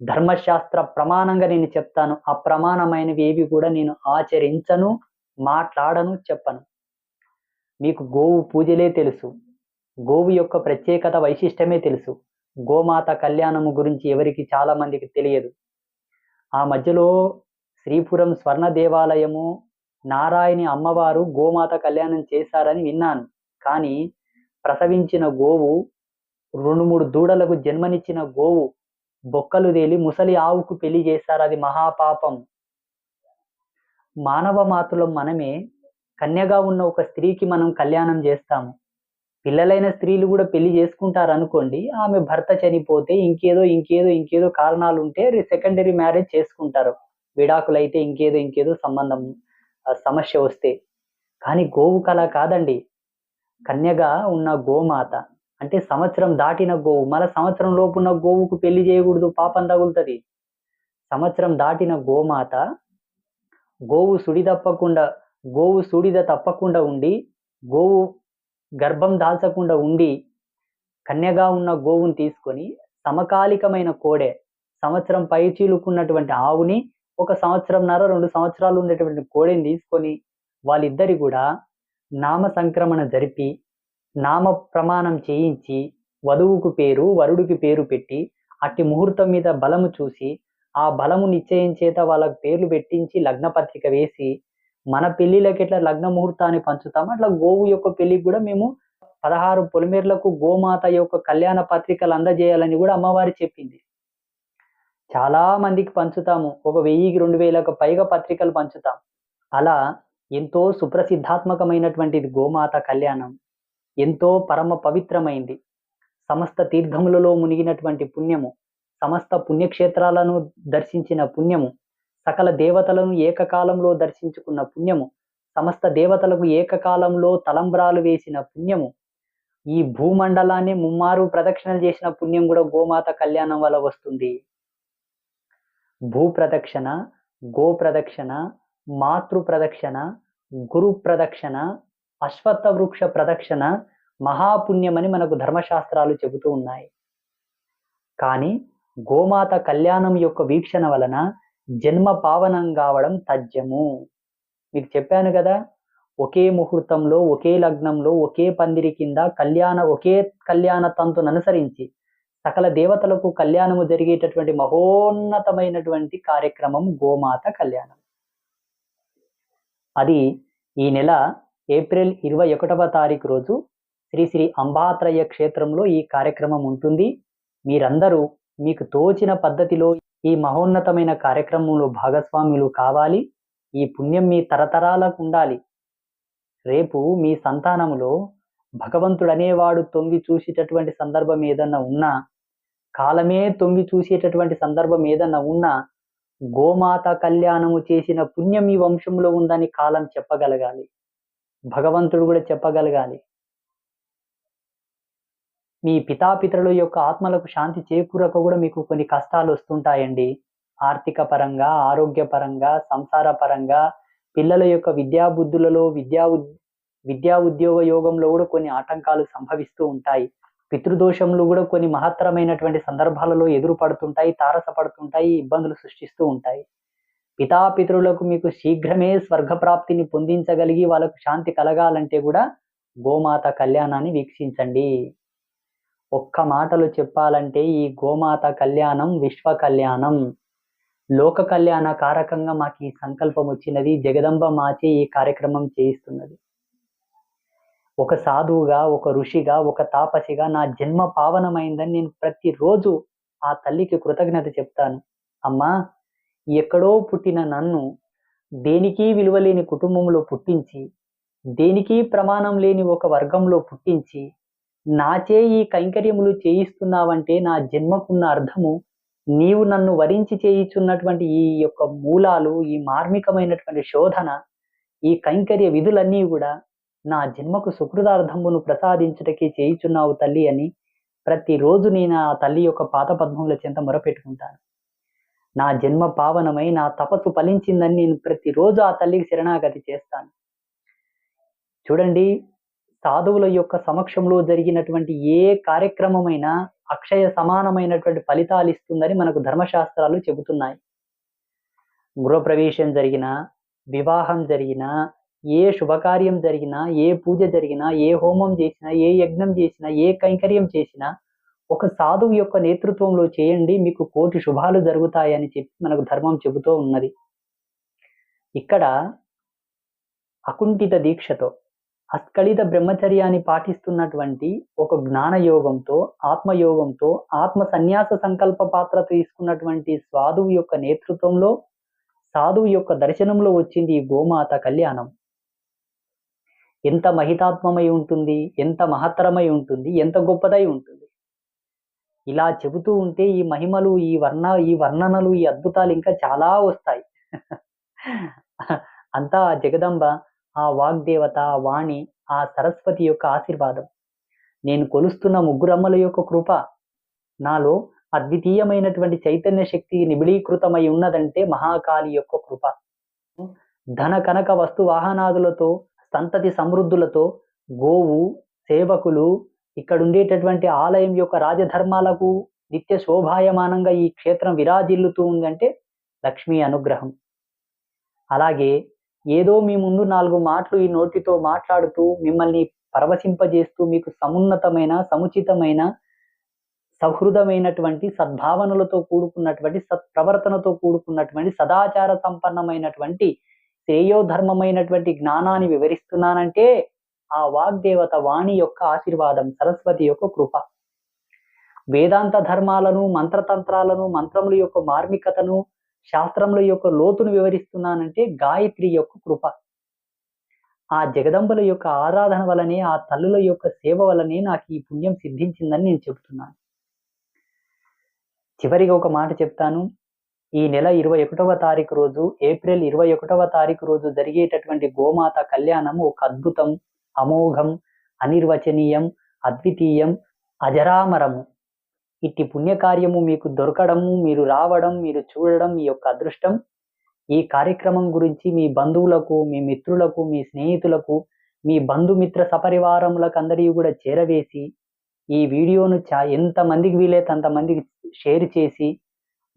ధర్మశాస్త్ర ప్రమాణంగా నేను చెప్తాను. అప్రమాణమైనవి ఏవి కూడా నేను ఆచరించను, మాట్లాడను, చెప్పను. మీకు గోవు పూజలే తెలుసు, గోవు యొక్క ప్రత్యేకత వైశిష్టమే తెలుసు. గోమాత కళ్యాణము గురించి ఎవరికి చాలా మందికి తెలియదు. ఆ మధ్యలో శ్రీపురం స్వర్ణ దేవాలయము, నారాయణి అమ్మవారు గోమాత కళ్యాణం చేశారని విన్నాను. కానీ ప్రసవించిన గోవు, 2-3 దూడలకు జన్మనిచ్చిన గోవు బొక్కలు తేలి ముసలి ఆవుకు పెళ్లి చేశారు. అది మహాపాపం. మానవ మాతృలం మనమే. కన్యగా ఉన్న ఒక స్త్రీకి మనం కళ్యాణం చేస్తాము. పిల్లలైన స్త్రీలు కూడా పెళ్లి చేసుకుంటారు అనుకోండి, ఆమె భర్త చనిపోతే ఇంకేదో కారణాలు ఉంటే సెకండరీ మ్యారేజ్ చేసుకుంటారు. విడాకులైతే ఇంకేదో సంబంధం సమస్య వస్తే. కానీ గోవు కళ కాదండి. కన్యగా ఉన్న గోమాత అంటే సంవత్సరం దాటిన గోవు. మళ్ళీ సంవత్సరం లోపు ఉన్న గోవుకు పెళ్లి చేయకూడదు, పాపం తగులుతుంది. సంవత్సరం దాటిన గోమాత గోవు సూడిద తప్పకుండా ఉండి, గోవు గర్భం దాల్చకుండా ఉండి, కన్యగా ఉన్న గోవుని తీసుకొని సమకాలికమైన కోడె, సంవత్సరం పై చీలుకున్నటువంటి ఆవుని, 1 సంవత్సరంన్నర 2 సంవత్సరాలు ఉండేటువంటి కోడెని తీసుకొని వాళ్ళిద్దరి కూడా నామ సంక్రమణ జరిపి, నామ ప్రమాణం చేయించి, వధువుకు పేరు వరుడికి పేరు పెట్టి అట్టి ముహూర్తం మీద బలము చూసి ఆ బలము నిశ్చయం చేత వాళ్ళకి పేర్లు పెట్టించి లగ్న పత్రిక వేసి మన పెళ్లిళ్ళకి ఎట్లా లగ్న ముహూర్తాన్ని పంచుతామో అట్లా గోవు యొక్క పెళ్లికి కూడా మేము 16 పొలిమేర్లకు గోమాత యొక్క కళ్యాణ పత్రికలు అందజేయాలని కూడా అమ్మవారు చెప్పింది. చాలా మందికి పంచుతాము. ఒక 1000కి 2000కు పైగా పత్రికలు పంచుతాం. అలా ఎంతో సుప్రసిద్ధాత్మకమైనటువంటిది గోమాత కళ్యాణం. ఎంతో పరమ పవిత్రమైంది. సమస్త తీర్థములలో మునిగినటువంటి పుణ్యము, సమస్త పుణ్యక్షేత్రాలను దర్శించిన పుణ్యము, సకల దేవతలను ఏకకాలంలో దర్శించుకున్న పుణ్యము, సమస్త దేవతలకు ఏకకాలంలో తలంబ్రాలు వేసిన పుణ్యము, ఈ భూమండలాన్ని ముమ్మారు ప్రదక్షిణలు చేసిన పుణ్యం కూడా గోమాత కళ్యాణం వల్ల వస్తుంది. భూ ప్రదక్షిణ, గో ప్రదక్షిణ, మాతృ ప్రదక్షిణ, గురు ప్రదక్షిణ, అశ్వత్థ వృక్ష ప్రదక్షిణ మహాపుణ్యమని మనకు ధర్మశాస్త్రాలు చెబుతూ ఉన్నాయి. కానీ గోమాత కళ్యాణం యొక్క వీక్షణ వలన జన్మ పావనం కావడం తథ్యము. మీకు చెప్పాను కదా, ఒకే ముహూర్తంలో ఒకే లగ్నంలో ఒకే పందిరి కింద ఒకే కళ్యాణ తంతును అనుసరించి సకల దేవతలకు కళ్యాణము జరిగేటటువంటి మహోన్నతమైనటువంటి కార్యక్రమం గోమాత కళ్యాణం. అది ఈ నెల ఏప్రిల్ 21వ తారీఖు రోజు శ్రీ శ్రీ అంబాత్రయ క్షేత్రంలో ఈ కార్యక్రమం ఉంటుంది. మీరందరూ మీకు తోచిన పద్ధతిలో ఈ మహోన్నతమైన కార్యక్రమంలో భాగస్వాములు కావాలి. ఈ పుణ్యం మీ తరతరాలకు ఉండాలి. రేపు మీ సంతానములో భగవంతుడనేవాడు తొంగి చూసేటటువంటి సందర్భం ఏదన్నా ఉన్నా, కాలమే తొంగి చూసేటటువంటి సందర్భం ఏదన్నా ఉన్నా, గోమాత కళ్యాణము చేసిన పుణ్యం ఈ వంశంలో ఉందని కాలం చెప్పగలగాలి. భగవంతుడు కూడా చెప్పగలగాలి. మీ పితాపితరుల యొక్క ఆత్మలకు శాంతి చేకూరక కూడా మీకు కొన్ని కష్టాలు వస్తుంటాయండి. ఆర్థిక పరంగా, ఆరోగ్యపరంగా, సంసార పరంగా, పిల్లల యొక్క విద్యాబుద్ధులలో విద్యా ఉద్యోగ యోగంలో కూడా కొన్ని ఆటంకాలు సంభవిస్తూ ఉంటాయి. పితృదోషములు కూడా కొన్ని మహత్తరమైనటువంటి సందర్భాలలో ఎదురుపడుతుంటాయి, తారసపడుతుంటాయి, ఇబ్బందులు సృష్టిస్తూ ఉంటాయి. పితాపితరులకు మీకు శీఘ్రమే స్వర్గప్రాప్తిని పొందించగలిగి వాళ్ళకు శాంతి కలగాలంటే కూడా గోమాత కళ్యాణాన్ని వీక్షించండి. ఒక్క మాటలో చెప్పాలంటే ఈ గోమాత కళ్యాణం విశ్వ కళ్యాణం, లోక కళ్యాణ కారకంగా మాకు ఈ సంకల్పం వచ్చినది. జగదంబ మాచే ఈ కార్యక్రమం చేయిస్తున్నది. ఒక సాధువుగా, ఒక ఋషిగా, ఒక తాపసిగా నా జన్మ పావనమైందని నేను ప్రతిరోజు ఆ తల్లికి కృతజ్ఞత చెప్తాను. అమ్మా, ఎక్కడో పుట్టిన నన్ను దేనికి విలువలేని కుటుంబంలో పుట్టించి, దేనికి ప్రమాణం లేని ఒక వర్గంలో పుట్టించి, నాచే ఈ కైంకర్యములు చేయిస్తున్నావంటే నా జన్మకున్న అర్థము, నీవు నన్ను వరించి చేయిచున్నటువంటి ఈ యొక్క మూలాలు, ఈ మార్మికమైనటువంటి శోధన, ఈ కైంకర్య విధులన్నీ కూడా నా జన్మకు సుకృతార్థమును ప్రసాదించుటకి చేయుచున్నావు తల్లి అని ప్రతిరోజు నేను ఆ తల్లి యొక్క పాదపద్మముల చెంత మొరపెట్టుకుంటాను. నా జన్మ పావనమై నా తపస్సు ఫలించిందని నేను ప్రతిరోజు ఆ తల్లికి శరణాగతి చేస్తాను. చూడండి, సాధువుల యొక్క సమక్షంలో జరిగినటువంటి ఏ కార్యక్రమమైనా అక్షయ సమానమైనటువంటి ఫలితాలు ఇస్తుందని మనకు ధర్మశాస్త్రాలు చెబుతున్నాయి. గృహప్రవేశం జరిగినా, వివాహం జరిగినా, ఏ శుభకార్యం జరిగినా, ఏ పూజ జరిగినా, ఏ హోమం చేసినా, ఏ యజ్ఞం చేసినా, ఏ కైంకర్యం చేసినా ఒక సాధువు యొక్క నేతృత్వంలో చేయండి, మీకు కోటి శుభాలు జరుగుతాయని చెప్పి మనకు ధర్మం చెబుతూ ఉన్నది. ఇక్కడ అకుంఠిత దీక్షతో, అస్ఖలిత బ్రహ్మచర్యాన్ని పాటిస్తున్నటువంటి ఒక జ్ఞానయోగంతో, ఆత్మయోగంతో, ఆత్మ సన్యాస సంకల్ప పాత్ర తీసుకున్నటువంటి సాధువు యొక్క నేతృత్వంలో, సాధువు యొక్క దర్శనంలో వచ్చింది ఈ గోమాత కళ్యాణం. ఎంత మహితాత్మమై ఉంటుంది, ఎంత మహత్తరమై ఉంటుంది, ఎంత గొప్పదై ఉంటుంది. ఇలా చెబుతూ ఉంటే ఈ మహిమలు, ఈ వర్ణనలు, ఈ అద్భుతాలు ఇంకా చాలా వస్తాయి. అంతా జగదంబ, ఆ వాగ్దేవత, ఆ వాణి, ఆ సరస్వతి యొక్క ఆశీర్వాదం. నేను కొలుస్తున్న ముగ్గురమ్మల యొక్క కృప, నాలో అద్వితీయమైనటువంటి చైతన్య శక్తి నిబిడీకృతమై ఉన్నదంటే మహాకాళి యొక్క కృప. ధన కనక వస్తు వాహనాదులతో, సంతతి సమృద్ధులతో, గోవు, సేవకులు, ఇక్కడ ఉండేటటువంటి ఆలయం యొక్క రాజధర్మాలకు నిత్య శోభాయమానంగా ఈ క్షేత్రం విరాజిల్లుతూ ఉందంటే లక్ష్మీ అనుగ్రహం. అలాగే ఏదో మీ ముందు 4 మాటలు ఈ నోటితో మాట్లాడుతూ మిమ్మల్ని పరవశింపజేస్తూ మీకు సమున్నతమైన, సముచితమైన సహృదమైనటువంటి సద్భావనలతో కూడుకున్నటువంటి సత్ప్రవర్తనతో కూడుకున్నటువంటి సదాచార సంపన్నమైనటువంటి శ్రేయోధర్మమైనటువంటి జ్ఞానాన్ని వివరిస్తున్నానంటే ఆ వాగ్దేవత వాణి యొక్క ఆశీర్వాదం, సరస్వతి యొక్క కృప. వేదాంత ధర్మాలను, మంత్రతంత్రాలను, మంత్రముల యొక్క మార్మికతను, శాస్త్రముల యొక్క లోతును వివరిస్తున్నానంటే గాయత్రి యొక్క కృప. ఆ జగదంబల యొక్క ఆరాధన వలనే, ఆ తల్లుల యొక్క సేవ వలనే నాకు ఈ పుణ్యం సిద్ధించిందని నేను చెబుతున్నాను. చివరిగా ఒక మాట చెప్తాను. ఈ నెల 21వ తారీఖు రోజు, ఏప్రిల్ 21వ తారీఖు రోజు జరిగేటటువంటి గోమాత కళ్యాణం ఒక అద్భుతం, అమోఘం, అనిర్వచనీయం, అద్వితీయం, అజరామరము. ఇట్టి పుణ్యకార్యము మీకు దొరకడము, మీరు రావడం, మీరు చూడడం మీ యొక్క అదృష్టం. ఈ కార్యక్రమం గురించి మీ బంధువులకు, మీ మిత్రులకు, మీ స్నేహితులకు, మీ బంధుమిత్ర సపరివారములకు అందరికీ కూడా చేరవేసి ఈ వీడియోను ఎంతమందికి వీలైతే అంతమందికి షేర్ చేసి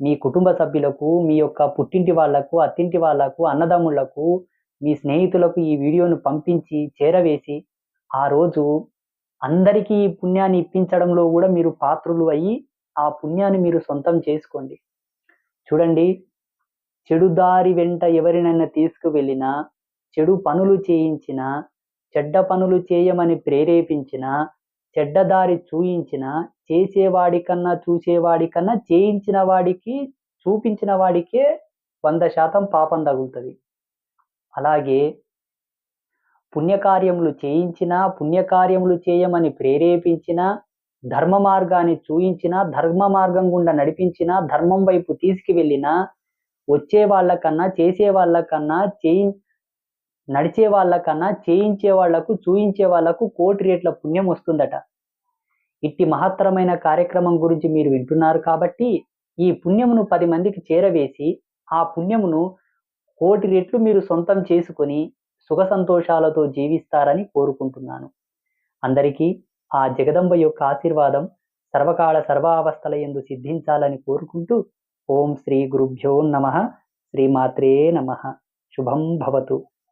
మీ కుటుంబ సభ్యులకు, మీ యొక్క పుట్టింటి వాళ్లకు, అత్తింటి వాళ్లకు, అన్నదమ్ముళ్లకు, మీ స్నేహితులకు ఈ వీడియోను పంపించి చేరవేసి ఆ రోజు అందరికీ ఈ పుణ్యాన్ని ఇప్పించడంలో కూడా మీరు పాత్రులు అయ్యి ఆ పుణ్యాన్ని మీరు సొంతం చేసుకోండి. చూడండి, చెడు దారి వెంట ఎవరినైనా తీసుకువెళ్ళినా, చెడు పనులు చేయించినా, చెడ్డ పనులు చేయమని ప్రేరేపించినా, చెడ్డదారి చూయించిన, చేసేవాడి కన్నా చూసేవాడి కన్నా చేయించిన వాడికి, చూపించిన వాడికే 100% పాపం తగులుతుంది. అలాగే పుణ్యకార్యములు చేయించినా, పుణ్యకార్యములు చేయమని ప్రేరేపించినా, ధర్మ మార్గాన్ని చూయించినా, ధర్మ మార్గం గుండా నడిపించినా, ధర్మం వైపు తీసుకువెళ్ళినా, వచ్చే వాళ్ళకన్నా, చేసే వాళ్ళకన్నా, నడిచే వాళ్ళకన్నా, చేయించే వాళ్లకు, చూయించే వాళ్లకు 1,00,00,000 రెట్ల పుణ్యం వస్తుందట. ఇట్టి మహత్తరమైన కార్యక్రమం గురించి మీరు వింటున్నారు కాబట్టి ఈ పుణ్యమును 10 మందికి చేరవేసి ఆ పుణ్యమును 1,00,00,000 రెట్లు మీరు సొంతం చేసుకొని సుఖ సంతోషాలతో జీవిస్తారని కోరుకుంటున్నాను. అందరికీ ఆ జగదంబ యొక్క ఆశీర్వాదం సర్వకాల సర్వావస్థల యందు సిద్ధించాలని కోరుకుంటూ ఓం శ్రీ గురుభ్యో నమః. శ్రీమాత్రే నమః. శుభం భవతు.